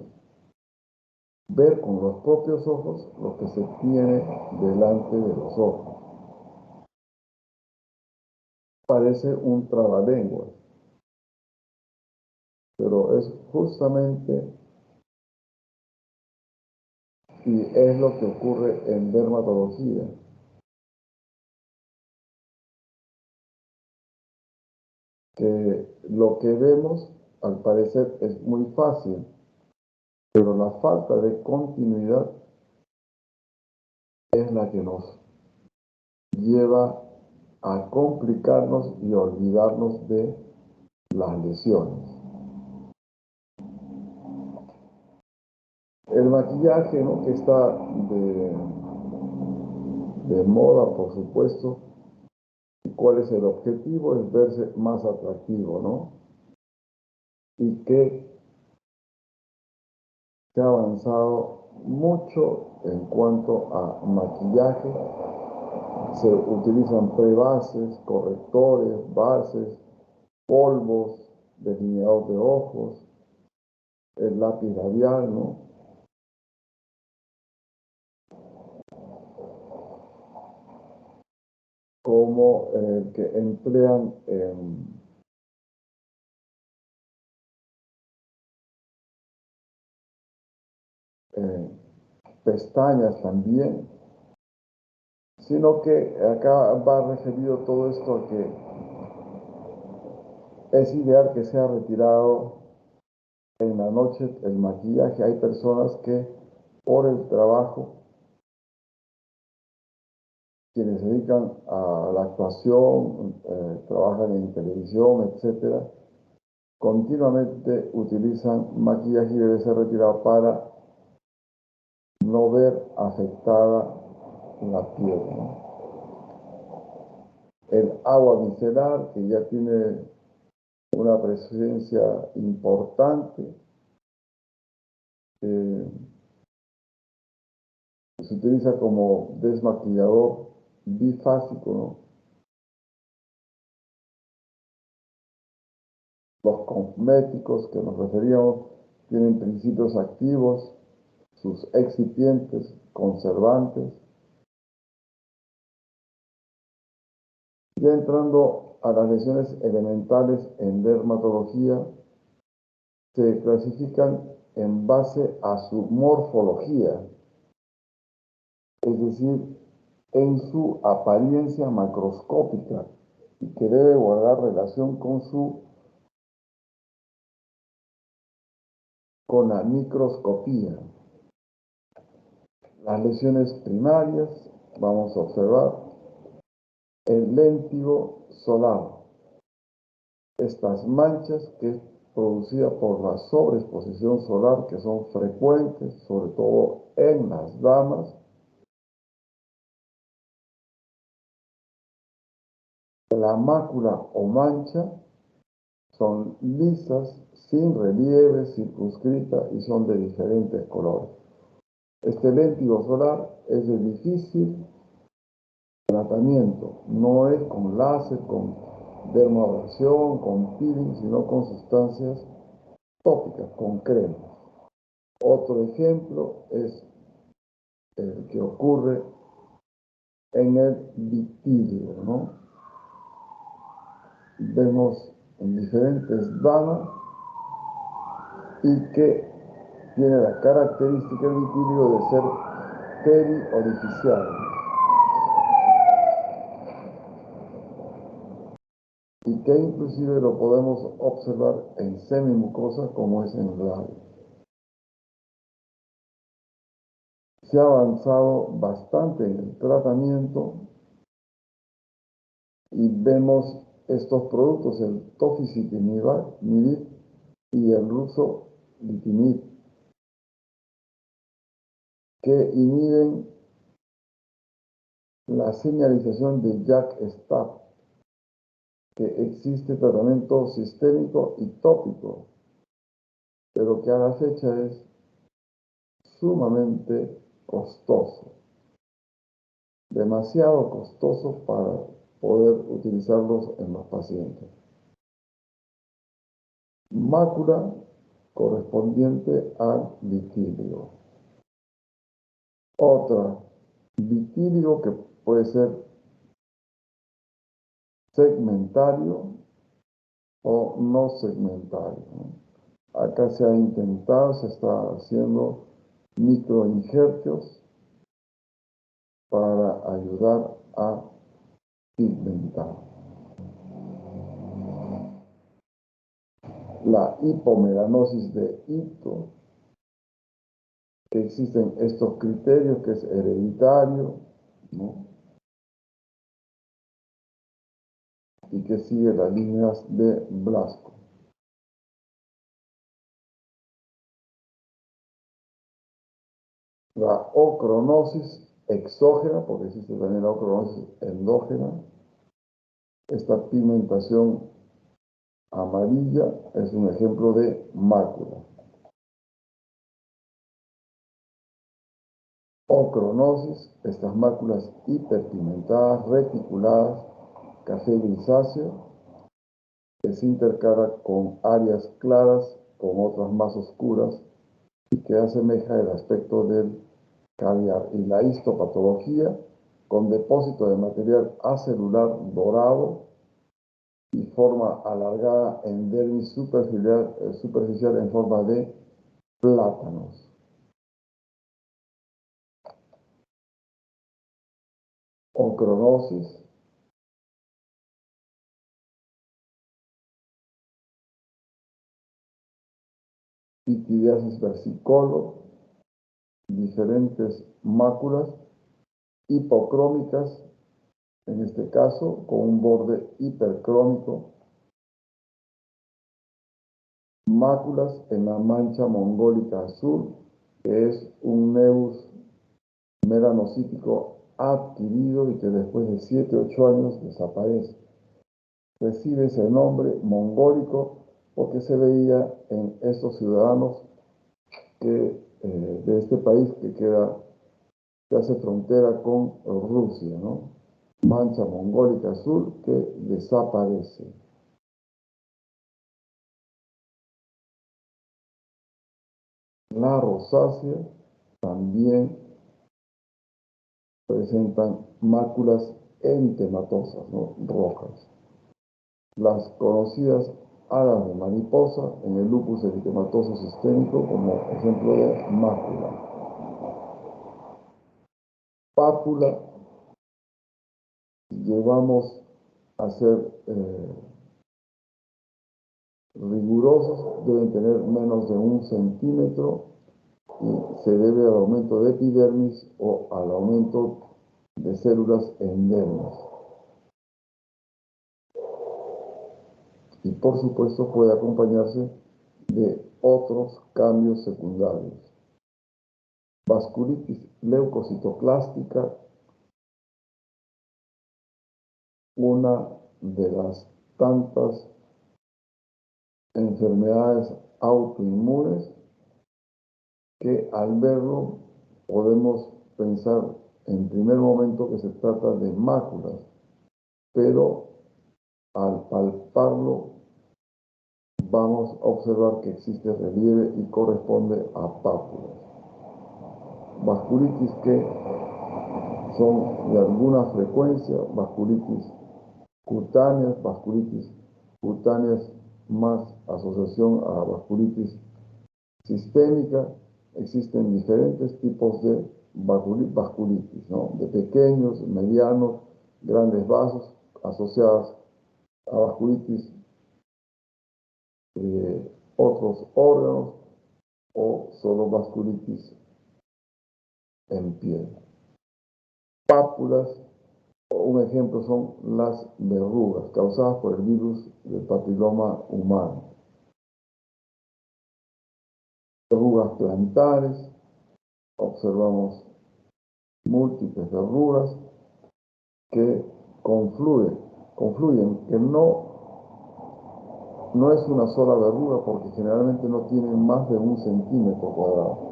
ver con los propios ojos lo que se tiene delante de los ojos. Parece un trabalenguas, pero es justamente, y es lo que ocurre en dermatología. Que lo que vemos al parecer es muy fácil, pero la falta de continuidad es la que nos lleva a complicarnos y olvidarnos de las lesiones. El maquillaje, ¿no?, que está de moda, por supuesto. ¿Y cuál es el objetivo? Es verse más atractivo, ¿no? Y que se ha avanzado mucho en cuanto a maquillaje. Se utilizan prebases, correctores, bases, polvos, delineador de ojos, el lápiz labial, ¿no? Como el que emplean pestañas también, sino que acá va referido todo esto a que es ideal que sea retirado en la noche el maquillaje. Hay personas que por el trabajo, quienes se dedican a la actuación, trabajan en televisión, etcétera, continuamente utilizan maquillaje y debe ser retirado para no ver afectada la piel, ¿no? El agua micelar, que ya tiene una presencia importante, se utiliza como desmaquillador bifásico, ¿no? Los cosméticos que nos referíamos tienen principios activos, sus excipientes, conservantes. Ya entrando a las lesiones elementales en dermatología, se clasifican en base a su morfología, es decir, en su apariencia macroscópica, y que debe guardar relación con la microscopía. Las lesiones primarias, vamos a observar el léntigo solar, estas manchas que es producida por la sobreexposición solar, que son frecuentes, sobre todo en las damas. La mácula o mancha son lisas, sin relieve, circunscrita y son de diferentes colores. Este léntigo solar es de difícil tratamiento, no es con láser, con dermoabrasión, con peeling, sino con sustancias tópicas, con crema. Otro ejemplo es el que ocurre en el vitíligo, ¿no? Vemos en diferentes damas y que tiene la característica el vitíligo de ser periorificial y que inclusive lo podemos observar en semimucosa como es en el labio. Se ha avanzado bastante en el tratamiento y vemos estos productos, el tofacitinib y el ruxolitinib, que inhiben la señalización de JAK-STAT, que existe tratamiento sistémico y tópico, pero que a la fecha es sumamente costoso, demasiado costoso para poder utilizarlos en los pacientes. Mácula correspondiente al vitíligo. Otra, vitíligo que puede ser segmentario o no segmentario, ¿no? Acá se ha intentado, se está haciendo microinjertos para ayudar a pigmentar. La hipomelanosis de hito, que existen estos criterios, que es hereditario, ¿no? Y que sigue las líneas de Blasco. La ocronosis exógena, porque existe también la ocronosis endógena. Esta pigmentación amarilla es un ejemplo de mácula. Ocronosis, estas máculas hiperpigmentadas, reticuladas, café grisáceo, que se intercala con áreas claras, con otras más oscuras, y que asemeja el aspecto del caviar. Y la histopatología, con depósito de material acelular dorado y forma alargada en dermis superficial en forma de plátanos. Ocronosis, pitidiasis versicolor, diferentes máculas hipocrómicas, en este caso con un borde hipercrómico, máculas en la mancha mongólica azul, que es un nevus melanocítico adquirido y que después de 7-8 años desaparece. Recibe ese nombre mongólico porque se veía en estos ciudadanos de este país que hace frontera con Rusia, ¿no? Mancha mongólica azul que desaparece. La rosácea también presentan máculas eritematosas, ¿no? Rojas. Las conocidas alas de mariposa en el lupus eritematoso sistémico como ejemplo de mácula. Pápula, llevamos a ser rigurosos, deben tener menos de 1 centímetro y se debe al aumento de epidermis o al aumento de células en dermis. Y por supuesto puede acompañarse de otros cambios secundarios. Vasculitis leucocitoclástica, una de las tantas enfermedades autoinmunes que al verlo podemos pensar en primer momento que se trata de máculas, pero al palparlo vamos a observar que existe relieve y corresponde a pápulas. Vasculitis que son de alguna frecuencia, vasculitis cutáneas más asociación a vasculitis sistémica. Existen diferentes tipos de vasculitis, ¿no? De pequeños, medianos, grandes vasos asociadas a vasculitis de otros órganos o solo vasculitis en piel. Pápulas, un ejemplo son las verrugas causadas por el virus del papiloma humano. Verrugas plantares, observamos múltiples verrugas que confluyen, que no es una sola verruga porque generalmente no tienen más de 1 centímetro cuadrado.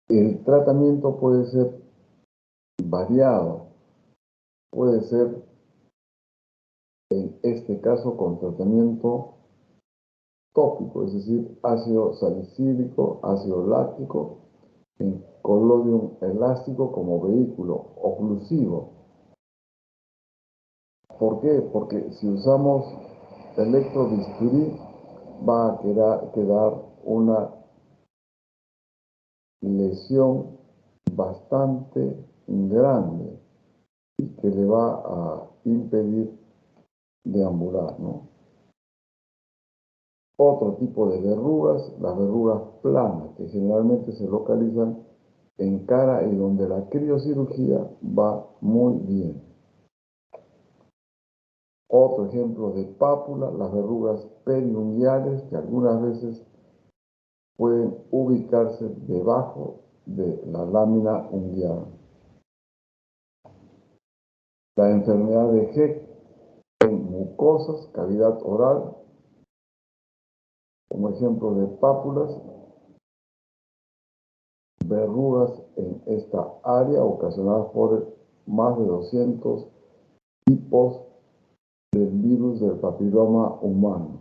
El tratamiento puede ser variado, puede ser en este caso con tratamiento tópico, es decir, ácido salicílico, ácido láctico, en colodium elástico como vehículo oclusivo. ¿Por qué? Porque si usamos electrobisturí va a quedar una lesión bastante grande y que le va a impedir deambular, ¿no? Otro tipo de verrugas, las verrugas planas, que generalmente se localizan en cara y donde la criocirugía va muy bien. Otro ejemplo de pápula, las verrugas periunguiales, que algunas veces pueden ubicarse debajo de la lámina unguial. La enfermedad de Heck en mucosas, cavidad oral, como ejemplo de pápulas, verrugas en esta área ocasionadas por más de 200 tipos del virus del papiloma humano.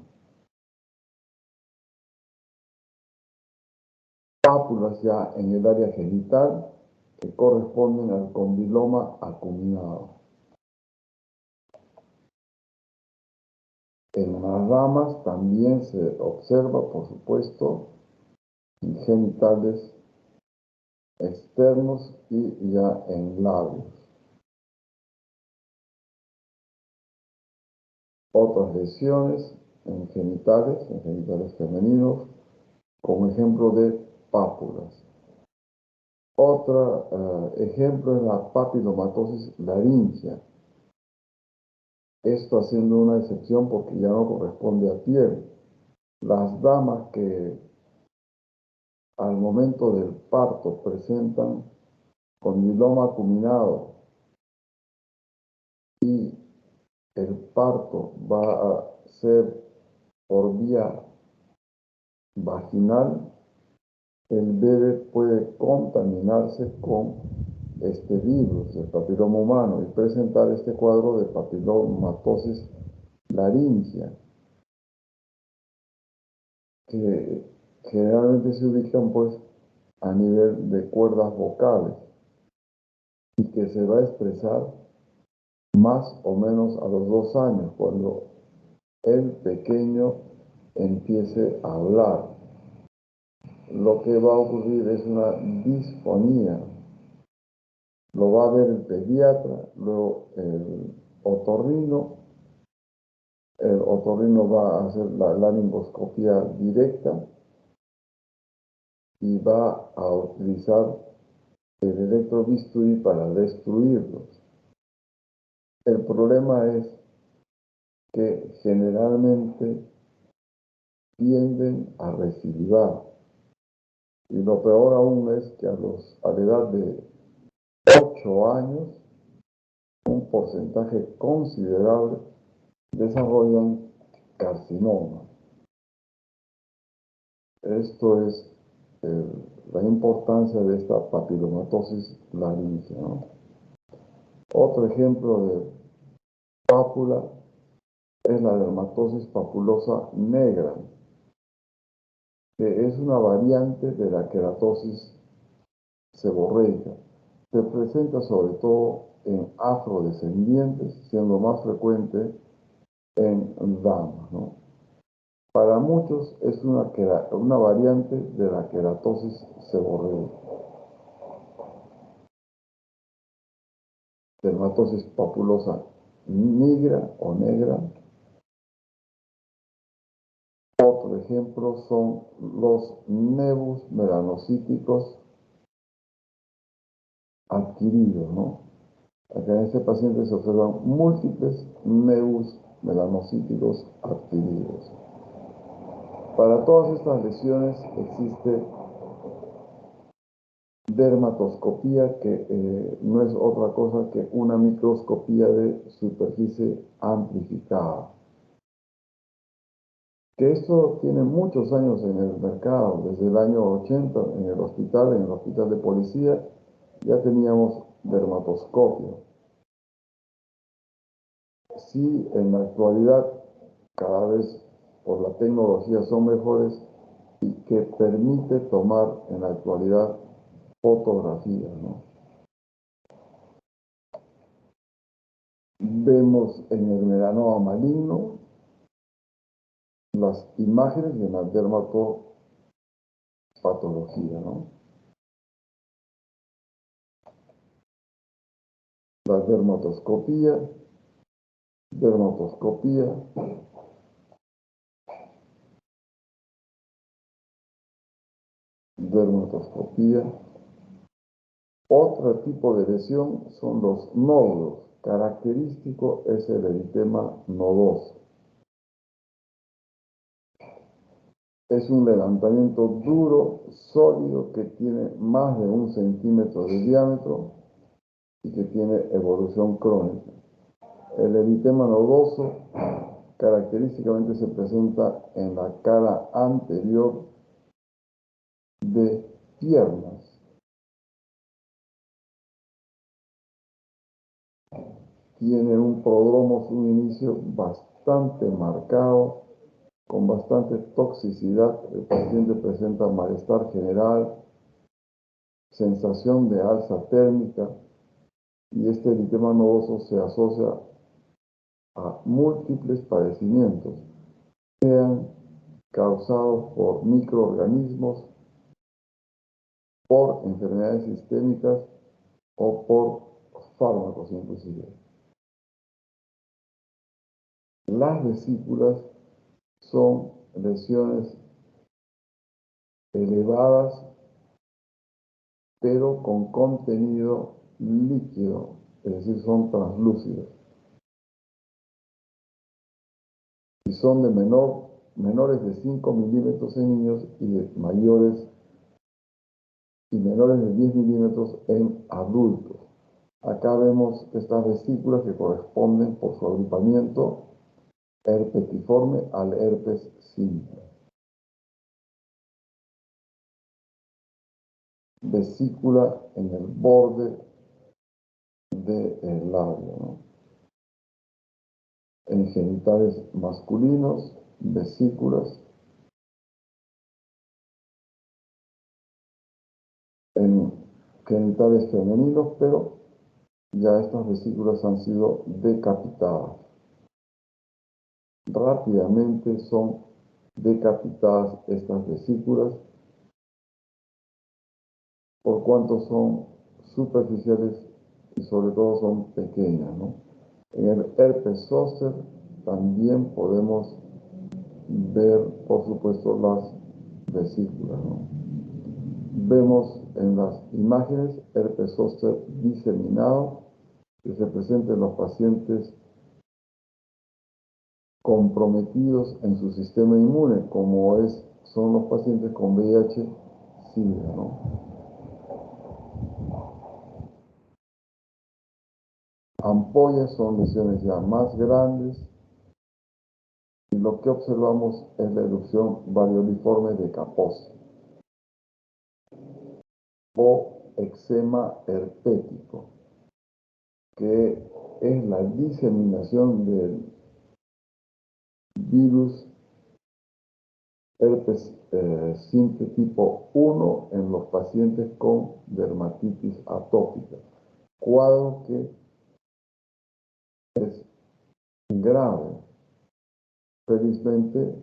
Pápulas ya en el área genital que corresponden al condiloma acuminado. En las ramas también se observa, por supuesto, en genitales externos y ya en labios. Otras lesiones en genitales femeninos, como ejemplo de pápulas. Otro ejemplo es la papilomatosis laringea. Esto haciendo una excepción porque ya no corresponde a piel. Las damas que al momento del parto presentan condiloma acuminado y el parto va a ser por vía vaginal, el bebé puede contaminarse con este virus, el papiloma humano, y presentar este cuadro de papilomatosis laringea, que generalmente se ubican pues a nivel de cuerdas vocales y que se va a expresar más o menos a los 2 años, cuando el pequeño empiece a hablar. Lo que va a ocurrir es una disfonía. Lo va a ver el pediatra, luego el otorrino. El otorrino va a hacer la laringoscopia directa y va a utilizar el electrobisturí para destruirlos. El problema es que generalmente tienden a recidivar. Y lo peor aún es que a la edad de 8 años un porcentaje considerable desarrollan carcinoma. Esto es la importancia de esta papilomatosis laringea, ¿no? Otro ejemplo de pápula es la dermatosis papulosa negra, que es una variante de la queratosis seborreica. Se presenta sobre todo en afrodescendientes, siendo más frecuente en damas, ¿no? Para muchos es una variante de la queratosis seborreica. Dermatosis papulosa nigra o negra. Otro ejemplo son los nevus melanocíticos adquiridos, ¿no? Acá en este paciente se observan múltiples nevus melanocíticos adquiridos. Para todas estas lesiones existe dermatoscopía, que no es otra cosa que una microscopía de superficie amplificada. Que esto tiene muchos años en el mercado, desde el año 80 en el hospital de policía, ya teníamos dermatoscopio. Sí, en la actualidad, cada vez por la tecnología son mejores y que permite tomar en la actualidad fotografías, ¿no? Vemos en el melanoma maligno las imágenes de la dermatopatología, ¿no? La dermatoscopía, dermatoscopía, dermatoscopía. Otro tipo de lesión son los nódulos. Característico es el eritema nodoso. Es un levantamiento duro, sólido, que tiene más de 1 centímetro de diámetro y que tiene evolución crónica. El eritema nodoso característicamente se presenta en la cara anterior de piernas. Tiene un prodromo, un inicio bastante marcado, con bastante toxicidad. El paciente presenta malestar general, sensación de alza térmica, y este eritema nodoso se asocia a múltiples padecimientos, sean causados por microorganismos, por enfermedades sistémicas o por fármacos inclusive. Las vesículas son lesiones elevadas, pero con contenido líquido, es decir, son translúcidas. Y son de menores de 5 milímetros en niños y de menores de 10 milímetros en adultos. Acá vemos estas vesículas que corresponden por su agrupamiento herpetiforme al herpes simple. Vesícula en el borde del labio, ¿no? En genitales masculinos, vesículas. En genitales femeninos, pero ya estas vesículas han sido decapitadas. Rápidamente son decapitadas estas vesículas, por cuanto son superficiales y sobre todo son pequeñas, ¿no? En el herpes zóster también podemos ver, por supuesto, las vesículas, ¿no? Vemos en las imágenes herpes zóster diseminado, que se presenta en los pacientes comprometidos en su sistema inmune, como son los pacientes con VIH-Sida, ¿no? Ampollas son lesiones ya más grandes y lo que observamos es la erupción varioliforme de Kaposi o eczema herpético, que es la diseminación del virus herpes simple tipo 1 en los pacientes con dermatitis atópica, cuadro que es grave, felizmente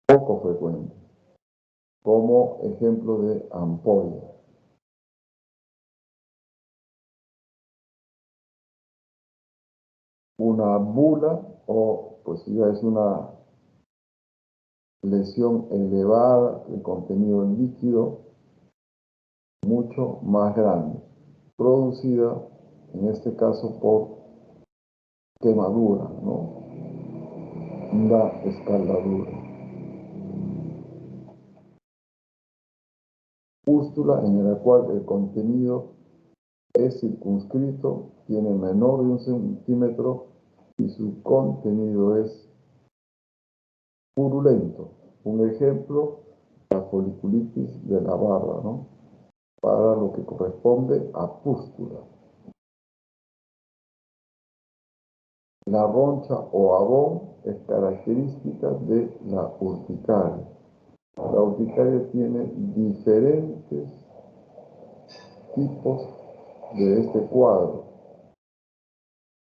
poco frecuente, como ejemplo de ampolla. Una bula o pues ya es una lesión elevada de contenido líquido mucho más grande, producida en este caso por quemadura, ¿no? Una escaldadura. Pústula en la cual el contenido es circunscrito, tiene menor de 1 centímetro y su contenido es purulento. Un ejemplo, la foliculitis de la barba, ¿no? Para lo que corresponde a pústula. La roncha o abón es característica de la urticaria. La urticaria tiene diferentes tipos de este cuadro.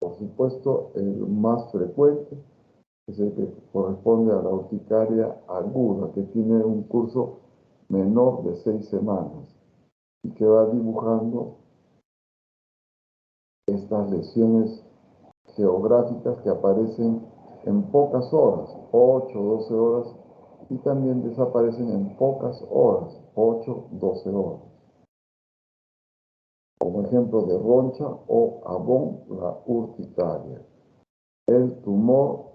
Por supuesto, el más frecuente es el que corresponde a la urticaria aguda, que tiene un curso menor de 6 semanas y que va dibujando estas lesiones geográficas que aparecen en pocas horas, 8, 12 horas, y también desaparecen en pocas horas, 8, 12 horas. Como ejemplo de roncha o abón, la urticaria. El tumor,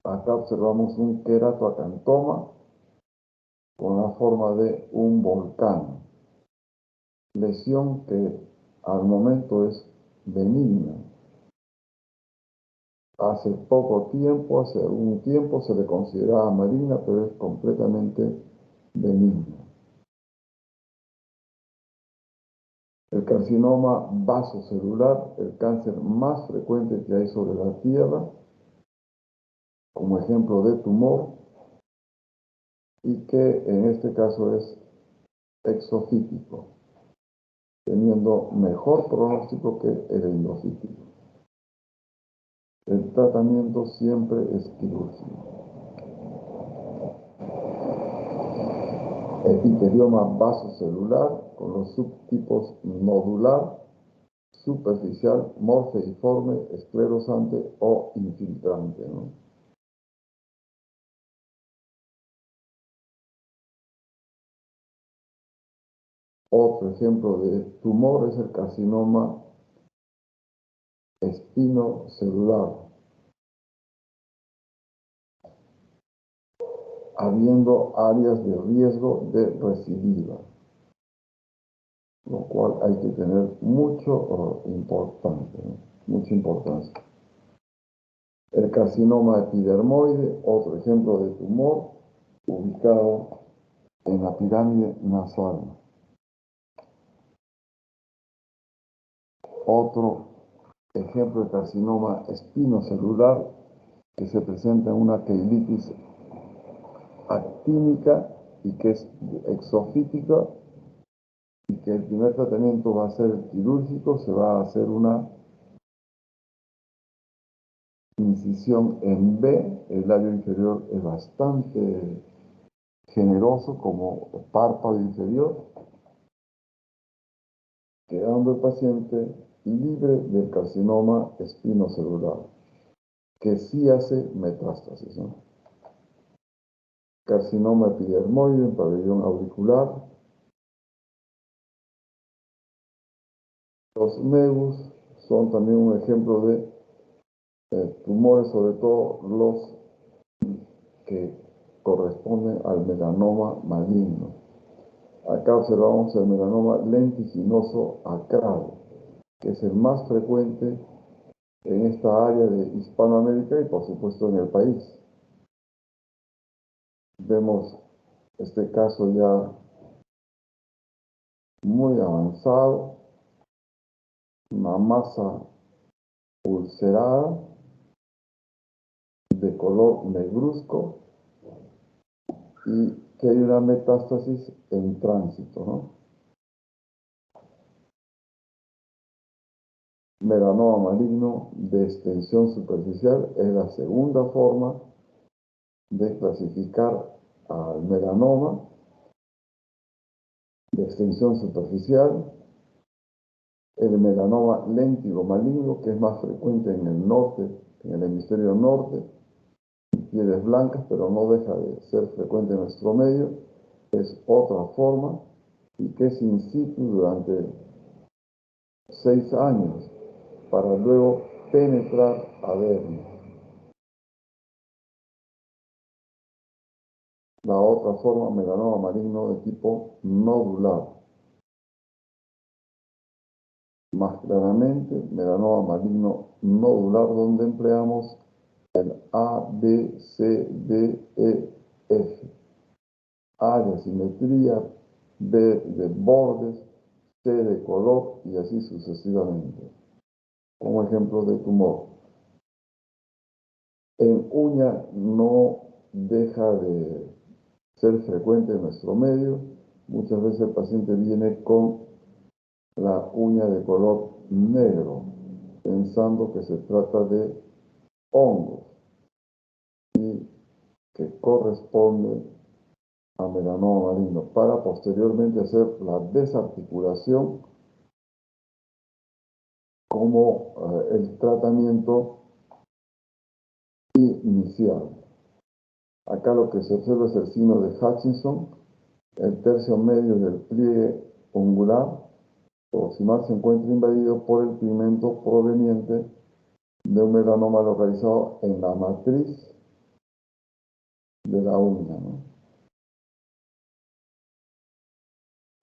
acá observamos un queratoacantoma con la forma de un volcán. Lesión que al momento es benigna. Hace poco tiempo, hace algún tiempo se le consideraba maligna, pero es completamente benigna. El carcinoma vasocelular, el cáncer más frecuente que hay sobre la Tierra, como ejemplo de tumor, y que en este caso es exofítico, teniendo mejor pronóstico que el endofítico. El tratamiento siempre es quirúrgico. Epitelioma vasocelular con los subtipos nodular, superficial, morfeiforme, esclerosante o infiltrante, ¿no? Otro ejemplo de tumor es el carcinoma espinocelular, habiendo áreas de riesgo de recidiva, lo cual hay que tener mucha importancia. El carcinoma epidermoide, otro ejemplo de tumor ubicado en la pirámide nasal. Otro ejemplo de carcinoma espinocelular que se presenta en una queilitis actínica y que es exofítica y que el primer tratamiento va a ser quirúrgico, se va a hacer una incisión en B, el labio inferior es bastante generoso como párpado inferior, quedando el paciente libre del carcinoma espinocelular, que sí hace metástasis, ¿no? Carcinoma epidermoide en pabellón auricular. Los nevus son también un ejemplo de tumores, sobre todo los que corresponden al melanoma maligno. Acá observamos el melanoma lentiginoso acrado. que es el más frecuente en esta área de Hispanoamérica y por supuesto en el país. Vemos este caso ya muy avanzado, una masa ulcerada de color negruzco y que hay una metástasis en tránsito, ¿no? Melanoma maligno de extensión superficial es la segunda forma de clasificar al melanoma de extensión superficial. El melanoma léntigo maligno, que es más frecuente en el norte, en el hemisferio norte, pieles blancas, pero no deja de ser frecuente en nuestro medio, es otra forma y que es in situ durante 6 años para luego penetrar a dermis. La otra forma, melanoma maligno de tipo nodular. Más claramente, melanoma maligno nodular, donde empleamos el A, B, C, D, E, F. A de simetría, B de bordes, C de color y así sucesivamente. Como ejemplo de tumor. En uña no deja de ser frecuente en nuestro medio. Muchas veces el paciente viene con la uña de color negro, pensando que se trata de hongos y que corresponde a melanoma maligno, para posteriormente hacer la desarticulación como el tratamiento inicial. Acá lo que se observa es el signo de Hutchinson, el tercio medio del pliegue ungular proximal se encuentra invadido por el pigmento proveniente de un melanoma localizado en la matriz de la uña, ¿no?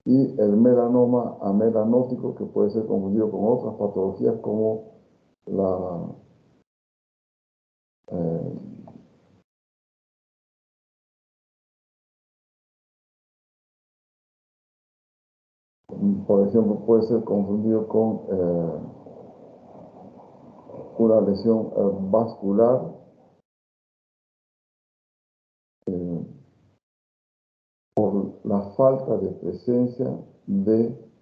Y el melanoma amelanótico, que puede ser confundido con otras patologías como eh, por ejemplo, puede ser confundido con una lesión vascular eh, por la falta de presencia de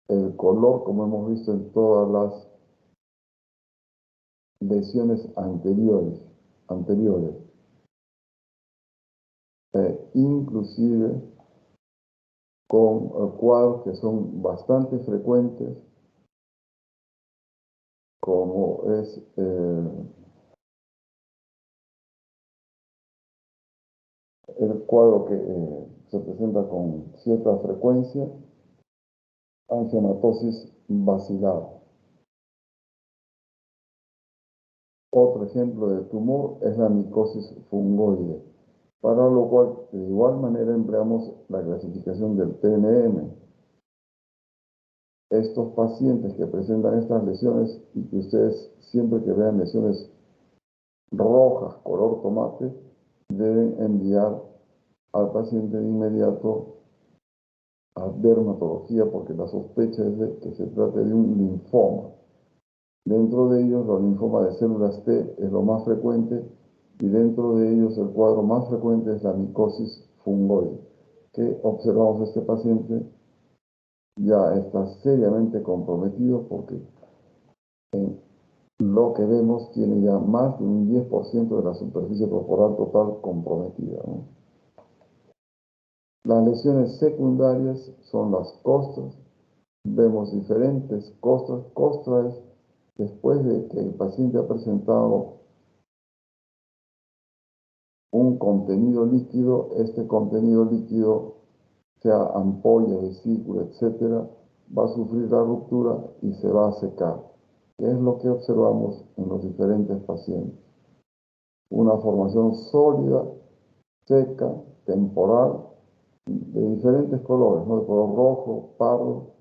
el color, como hemos visto en todas las lesiones anteriores, inclusive con cuadros que son bastante frecuentes, como es el cuadro que se presenta con cierta frecuencia, angiomatosis basilar. Otro ejemplo de tumor es la micosis fungoide, para lo cual de igual manera empleamos la clasificación del TNM. Estos pacientes que presentan estas lesiones y que ustedes siempre que vean lesiones rojas, color tomate, deben enviar al paciente de inmediato a dermatología porque la sospecha es de que se trate de un linfoma. Dentro de ellos, los linfomas de células T es lo más frecuente y dentro de ellos el cuadro más frecuente es la micosis fungoide, que observamos este paciente ya está seriamente comprometido porque en lo que vemos tiene ya más de un 10% de la superficie corporal total comprometida, ¿no? Las lesiones secundarias son las costras. Vemos diferentes costras. Costra es después de que el paciente ha presentado un contenido líquido, este contenido líquido, sea ampolla, vesícula, etcétera, va a sufrir la ruptura y se va a secar, que es lo que observamos en los diferentes pacientes. Una formación sólida, seca, temporal, de diferentes colores, ¿no? De color rojo, pardo,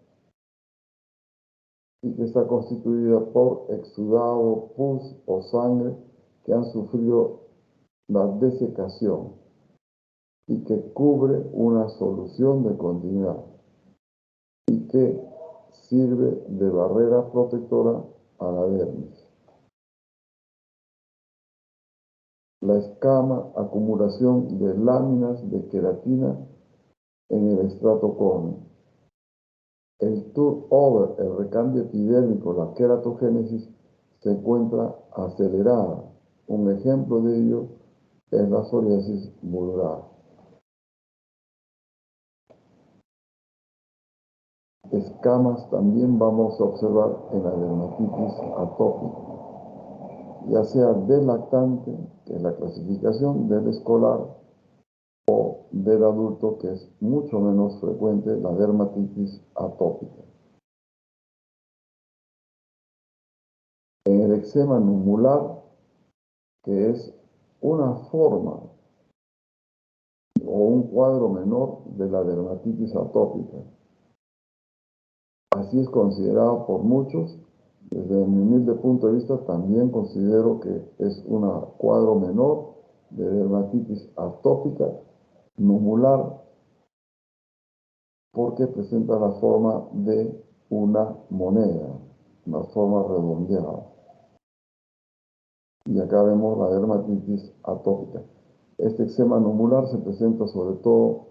y que está constituida por exudado, pus o sangre que han sufrido la desecación y que cubre una solución de continuidad y que sirve de barrera protectora a la dermis. La escama, acumulación de láminas de queratina en el estrato córneo. El turnover, el recambio epidérmico, la queratogénesis, se encuentra acelerada. Un ejemplo de ello es la psoriasis vulgar. Escamas también vamos a observar en la dermatitis atópica, ya sea del lactante, que es la clasificación del escolar, o del adulto, que es mucho menos frecuente la dermatitis atópica. En el eczema numular, que es una forma o un cuadro menor de la dermatitis atópica. Así es considerado por muchos. Desde mi humilde punto de vista, también considero que es un cuadro menor de dermatitis atópica numular, porque presenta la forma de una moneda, una forma redondeada. Y acá vemos la dermatitis atópica. Este eczema numular se presenta sobre todo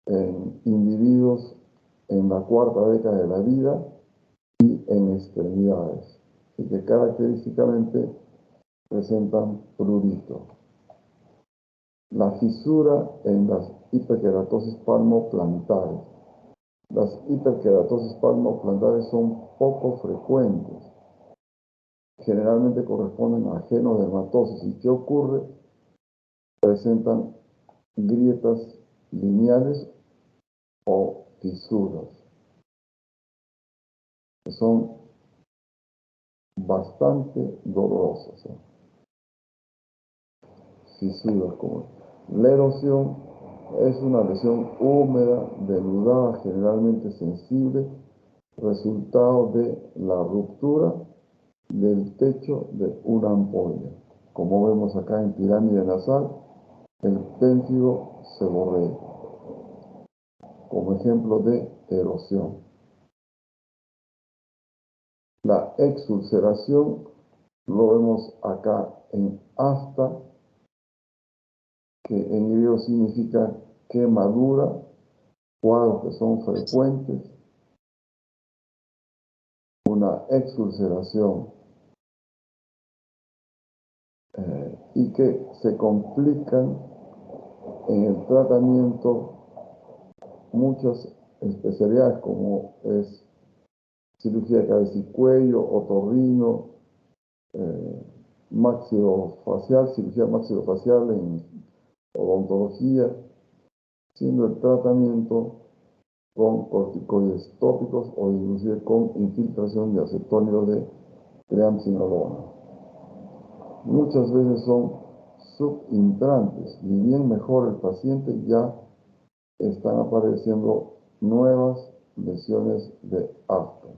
en individuos en la cuarta década de la vida y en extremidades, y que característicamente presentan prurito. La fisura en las hiperkeratosis palmoplantares. Las hiperkeratosis palmoplantares son poco frecuentes. Generalmente corresponden a genodermatosis. ¿Y qué ocurre? Presentan grietas lineales o fisuras, que son bastante dolorosas. Fisuras como la erosión es una lesión húmeda, denudada, generalmente sensible, resultado de la ruptura del techo de una ampolla. Como vemos acá en pirámide nasal, el pénfido seborreico, como ejemplo de erosión. La exulceración lo vemos acá en asta, que en griego significa quemadura, cuadros que son frecuentes, una exulceración y que se complican en el tratamiento muchas especialidades, como es cirugía de cabeza y cuello, otorrino, maxilofacial, cirugía maxilofacial en odontología, siendo el tratamiento con corticoides tópicos o inclusive con infiltración de acetónido de triamcinolona. Muchas veces son subintrantes, ni bien mejor el paciente, ya están apareciendo nuevas lesiones de afta.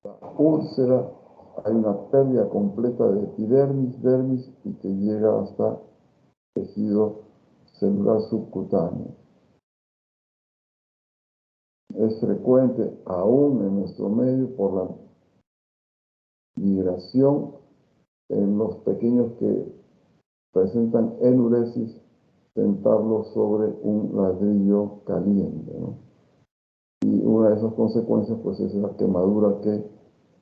La úlcera, hay una pérdida completa de epidermis, dermis y que llega hasta tejido celular subcutáneo. Es frecuente aún en nuestro medio por la migración en los pequeños que presentan enuresis, sentarlos sobre un ladrillo caliente, ¿no? Y una de esas consecuencias pues es la quemadura que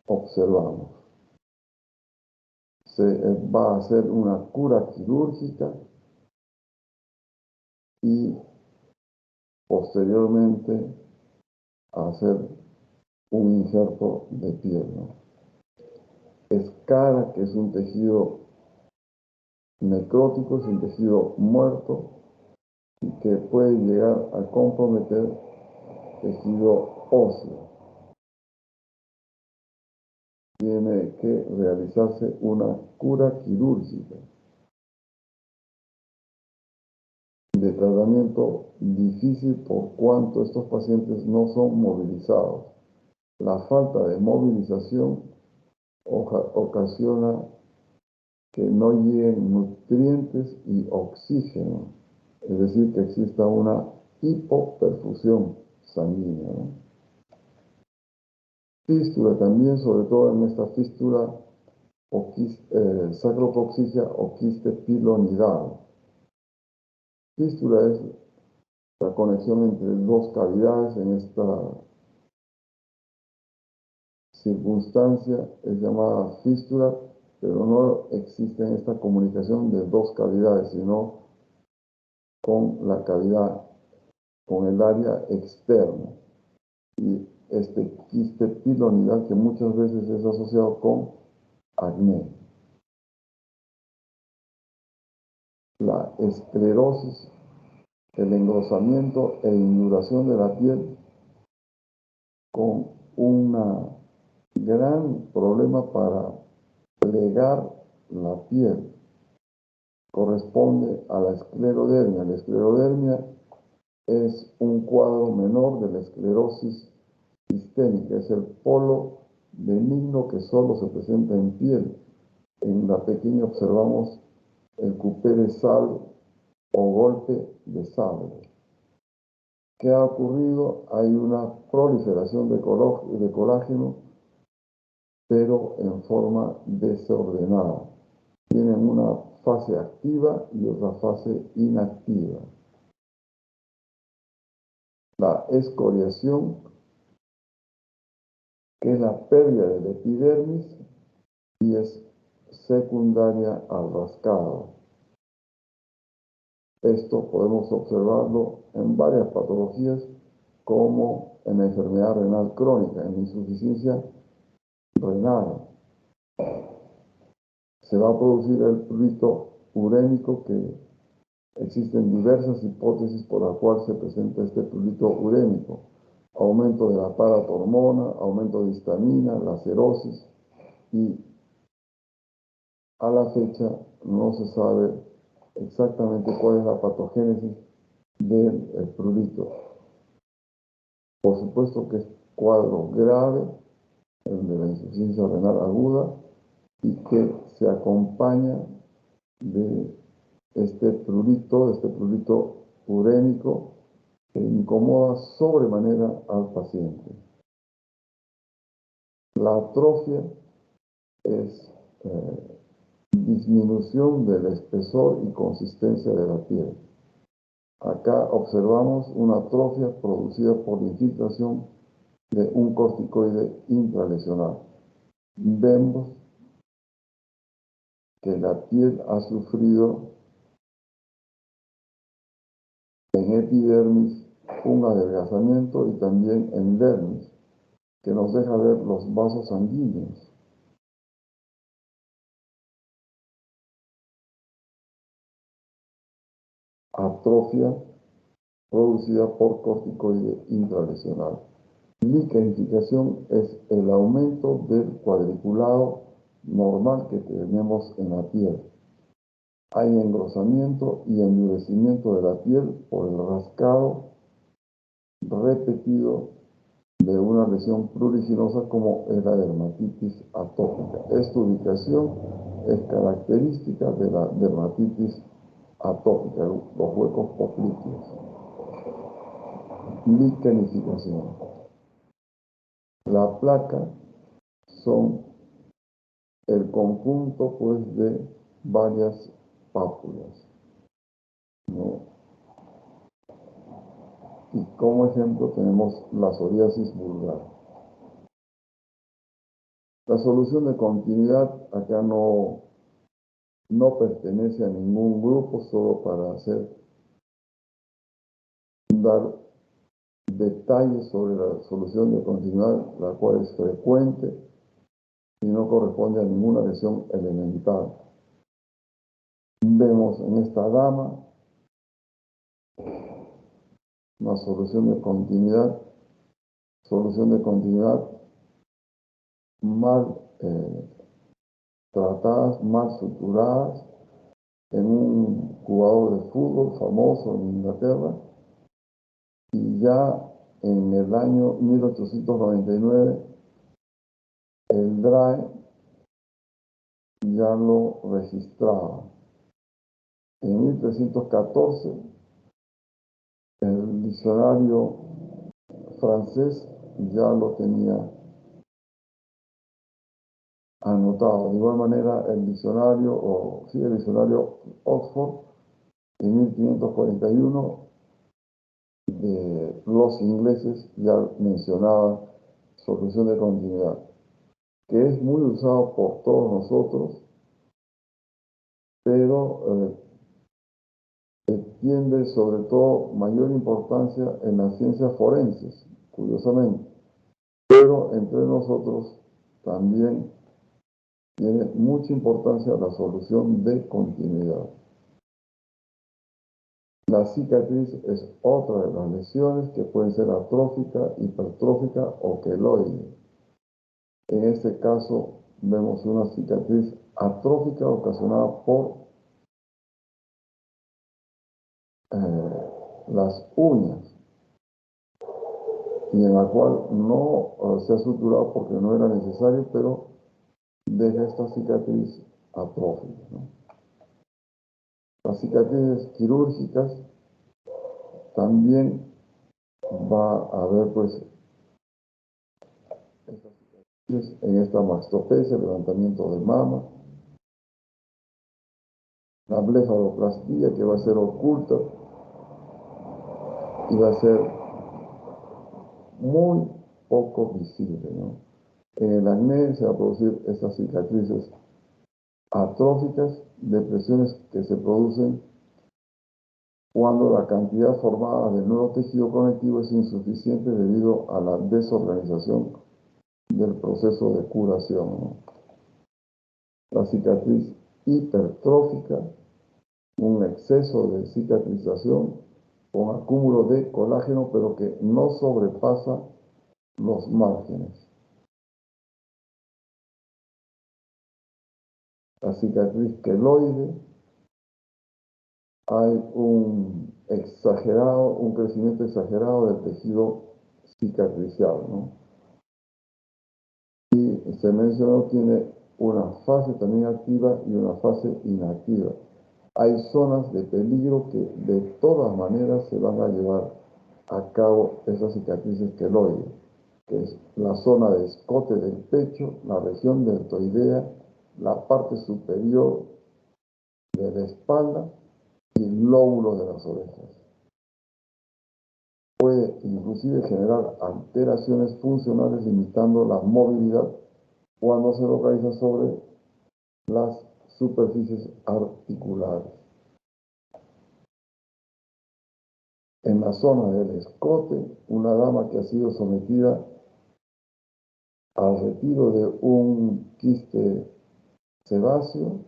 observamos. Se va a hacer una cura quirúrgica y posteriormente a hacer un injerto de piel, ¿no? Escara, que es un tejido necrótico, es un tejido muerto y que puede llegar a comprometer tejido óseo. Tiene que realizarse una cura quirúrgica de tratamiento difícil por cuanto estos pacientes no son movilizados. La falta de movilización ocasiona que no lleguen nutrientes y oxígeno, es decir, que exista una hipoperfusión sanguínea, ¿no? Fístula también, sobre todo en esta fístula sacrococcígea o quiste pilonidal. Fístula es la conexión entre dos cavidades. En esta circunstancia es llamada fístula, pero no existe en esta comunicación de dos cavidades, sino con la cavidad, con el área externa. Y este quiste pilonidal que muchas veces es asociado con acné. La esclerosis, el engrosamiento e induración de la piel con un gran problema para plegar la piel, corresponde a la esclerodermia. La esclerodermia es un cuadro menor de la esclerosis sistémica, es el polo benigno que solo se presenta en piel. En la pequeña observamos el cupé de sal o golpe de sable. ¿Qué ha ocurrido? Hay una proliferación de colágeno, pero en forma desordenada. Tienen una fase activa y otra fase inactiva. La escoriación, que es la pérdida del epidermis y es secundaria al rascado. Esto podemos observarlo en varias patologías, como en la enfermedad renal crónica, en la insuficiencia renal. Se va a producir el prurito urémico, que existen diversas hipótesis por las cuales se presenta este prurito urémico. Aumento de la paratormona, aumento de histamina, lacerosis, y a la fecha no se sabe exactamente cuál es la patogénesis del prurito. Por supuesto que es cuadro grave, el de la insuficiencia renal aguda, y que se acompaña de este prurito urémico, que incomoda sobremanera al paciente. La atrofia es disminución del espesor y consistencia de la piel. Acá observamos una atrofia producida por la infiltración de un corticoide intralesional. Vemos que la piel ha sufrido en epidermis un adelgazamiento y también en dermis, que nos deja ver los vasos sanguíneos. Atrofia producida por corticoide intralesional. Lichenificación es el aumento del cuadriculado normal que tenemos en la piel. Hay engrosamiento y endurecimiento de la piel por el rascado repetido de una lesión pruriginosa como es la dermatitis atópica. Esta ubicación es característica de la dermatitis atópica, los huecos popliteos. Lichenificación. La placa son el conjunto, pues, de varias pápulas, ¿no? Y como ejemplo tenemos la psoriasis vulgar. La solución de continuidad acá no pertenece a ningún grupo, solo para dar detalles sobre la solución de continuidad, la cual es frecuente y no corresponde a ninguna lesión elemental. Vemos en esta dama una solución de continuidad mal tratadas, mal suturadas, en un jugador de fútbol famoso en Inglaterra, y ya en el año 1899 el DRAE ya lo registraba. En 1314 el diccionario francés ya lo tenía anotado. De igual manera, el diccionario Oxford, en 1541, los ingleses ya mencionaban solución de continuidad, que es muy usado por todos nosotros, pero tiende sobre todo mayor importancia en las ciencias forenses, curiosamente, pero entre nosotros también tiene mucha importancia la solución de continuidad. La cicatriz es otra de las lesiones que pueden ser atrófica, hipertrófica o queloide. En este caso vemos una cicatriz atrófica ocasionada por las uñas, y en la cual no se ha suturado porque no era necesario, pero deja esta cicatriz atrófica, ¿no? Las cicatrices quirúrgicas también va a haber pues estas cicatrices en esta mastopecia, levantamiento de mama, la blefaroplastía, que va a ser oculta y va a ser muy poco visible, ¿no? En el acné se va a producir estas cicatrices atróficas, depresiones que se producen cuando la cantidad formada del nuevo tejido conectivo es insuficiente debido a la desorganización del proceso de curación, ¿no? La cicatriz hipertrófica, un exceso de cicatrización con acúmulo de colágeno, pero que no sobrepasa los márgenes. La cicatriz queloide, hay un crecimiento exagerado del tejido cicatricial, ¿no? Y se mencionó, tiene una fase también activa y una fase inactiva. Hay zonas de peligro que de todas maneras se van a llevar a cabo esas cicatrices queloides, que es la zona de escote del pecho, la región deltoidea, la parte superior de la espalda y el lóbulo de las orejas. Puede inclusive generar alteraciones funcionales limitando la movilidad cuando se localiza sobre las superficies articulares. En la zona del escote, una dama que ha sido sometida al retiro de un quiste sebáceo,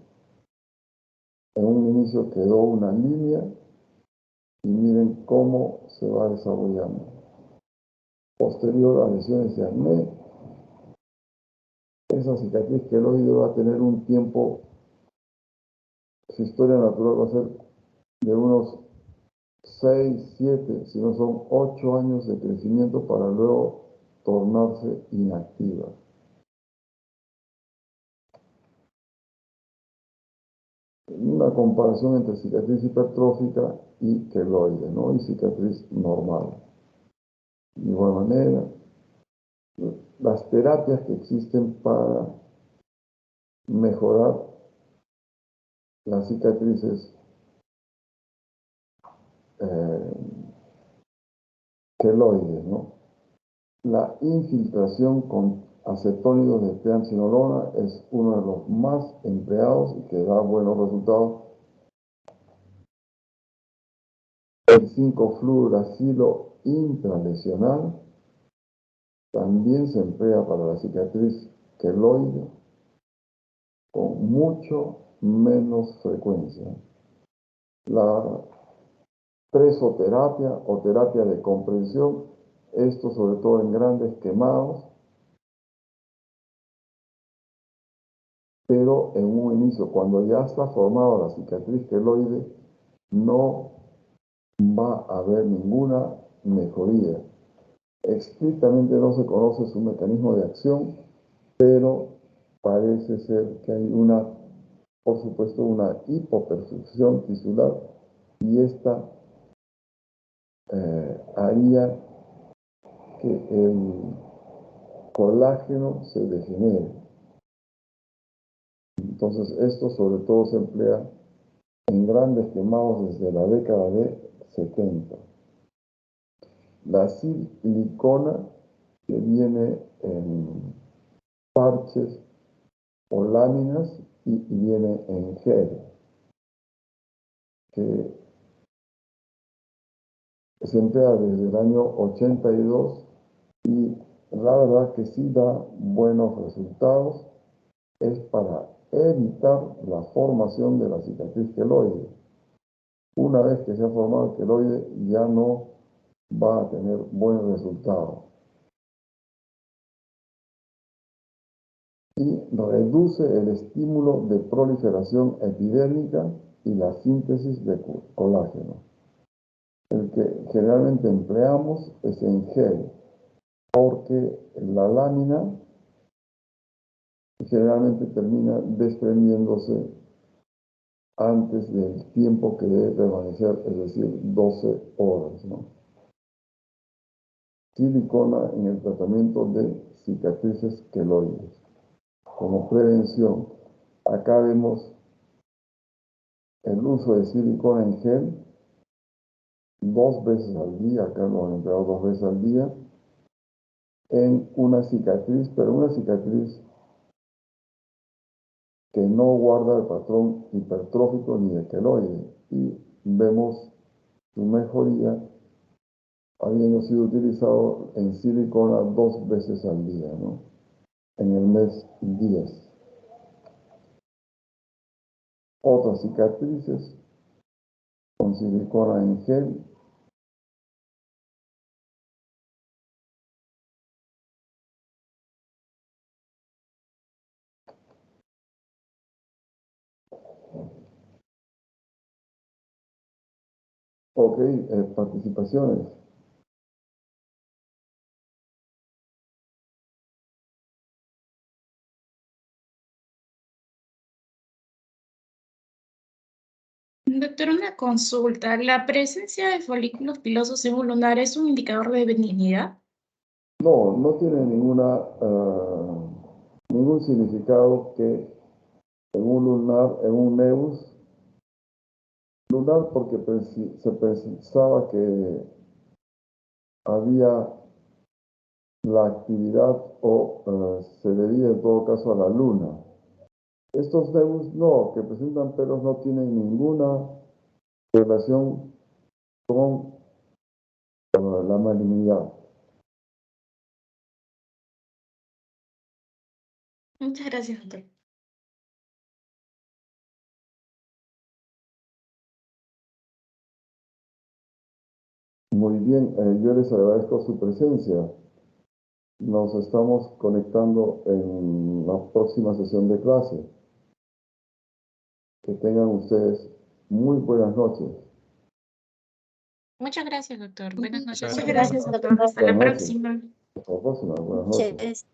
en un inicio quedó una línea y miren cómo se va desarrollando. Posterior a lesiones de acné, esa cicatriz queloide va a tener un tiempo, su historia natural va a ser de unos 6, 7, si no son 8 años de crecimiento para luego tornarse inactiva. Una comparación entre cicatriz hipertrófica y queloide, ¿no? Y cicatriz normal. De igual manera, las terapias que existen para mejorar las cicatrices queloides, ¿no? La infiltración con acetónidos de triamcinolona es uno de los más empleados y que da buenos resultados. El 5-fluoracilo intralesional también se emplea para la cicatriz queloide con mucho menos frecuencia. La presoterapia o terapia de comprensión, esto sobre todo en grandes quemados, pero en un inicio, cuando ya está formada la cicatriz queloide, no va a haber ninguna mejoría. Estrictamente no se conoce su mecanismo de acción, pero parece ser que hay por supuesto, una hipoperfusión tisular y esta haría que el colágeno se degenere. Entonces, esto sobre todo se emplea en grandes quemados desde la década de 70. La silicona, que viene en parches o láminas y viene en gel, que se emplea desde el año 82 y la verdad que sí da buenos resultados. Es para evitar la formación de la cicatriz queloide. Una vez que se ha formado el queloide, ya no va a tener buen resultado. Y reduce el estímulo de proliferación epidérmica y la síntesis de colágeno. El que generalmente empleamos es en gel, porque la lámina generalmente termina desprendiéndose antes del tiempo que debe permanecer, es decir, 12 horas, ¿no? Silicona en el tratamiento de cicatrices queloides. Como prevención, acá vemos el uso de silicona en gel 2 veces al día, acá lo han empleado 2 veces al día, en una cicatriz, pero una cicatriz que no guarda el patrón hipertrófico ni de queloide, y vemos su mejoría habiendo sido utilizado en silicona 2 veces al día, ¿no? En el mes 10. Otras cicatrices con silicona en gel. Ok, participaciones. Doctor, una consulta. ¿La presencia de folículos pilosos en un lunar es un indicador de benignidad? No, no tiene ningún significado que en un lunar, en un nevus lunar, porque se pensaba que había la actividad o se debía en todo caso a la luna. Estos nevus no, que presentan pelos, no tienen ninguna relación con la malignidad. Muchas gracias, doctor. Muy bien, yo les agradezco su presencia. Nos estamos conectando en la próxima sesión de clase. Que tengan ustedes muy buenas noches. Muchas gracias, doctor. Buenas noches. Muchas gracias, doctor. Hasta la Buenas noches. próxima. Hasta la próxima. Buenas noches.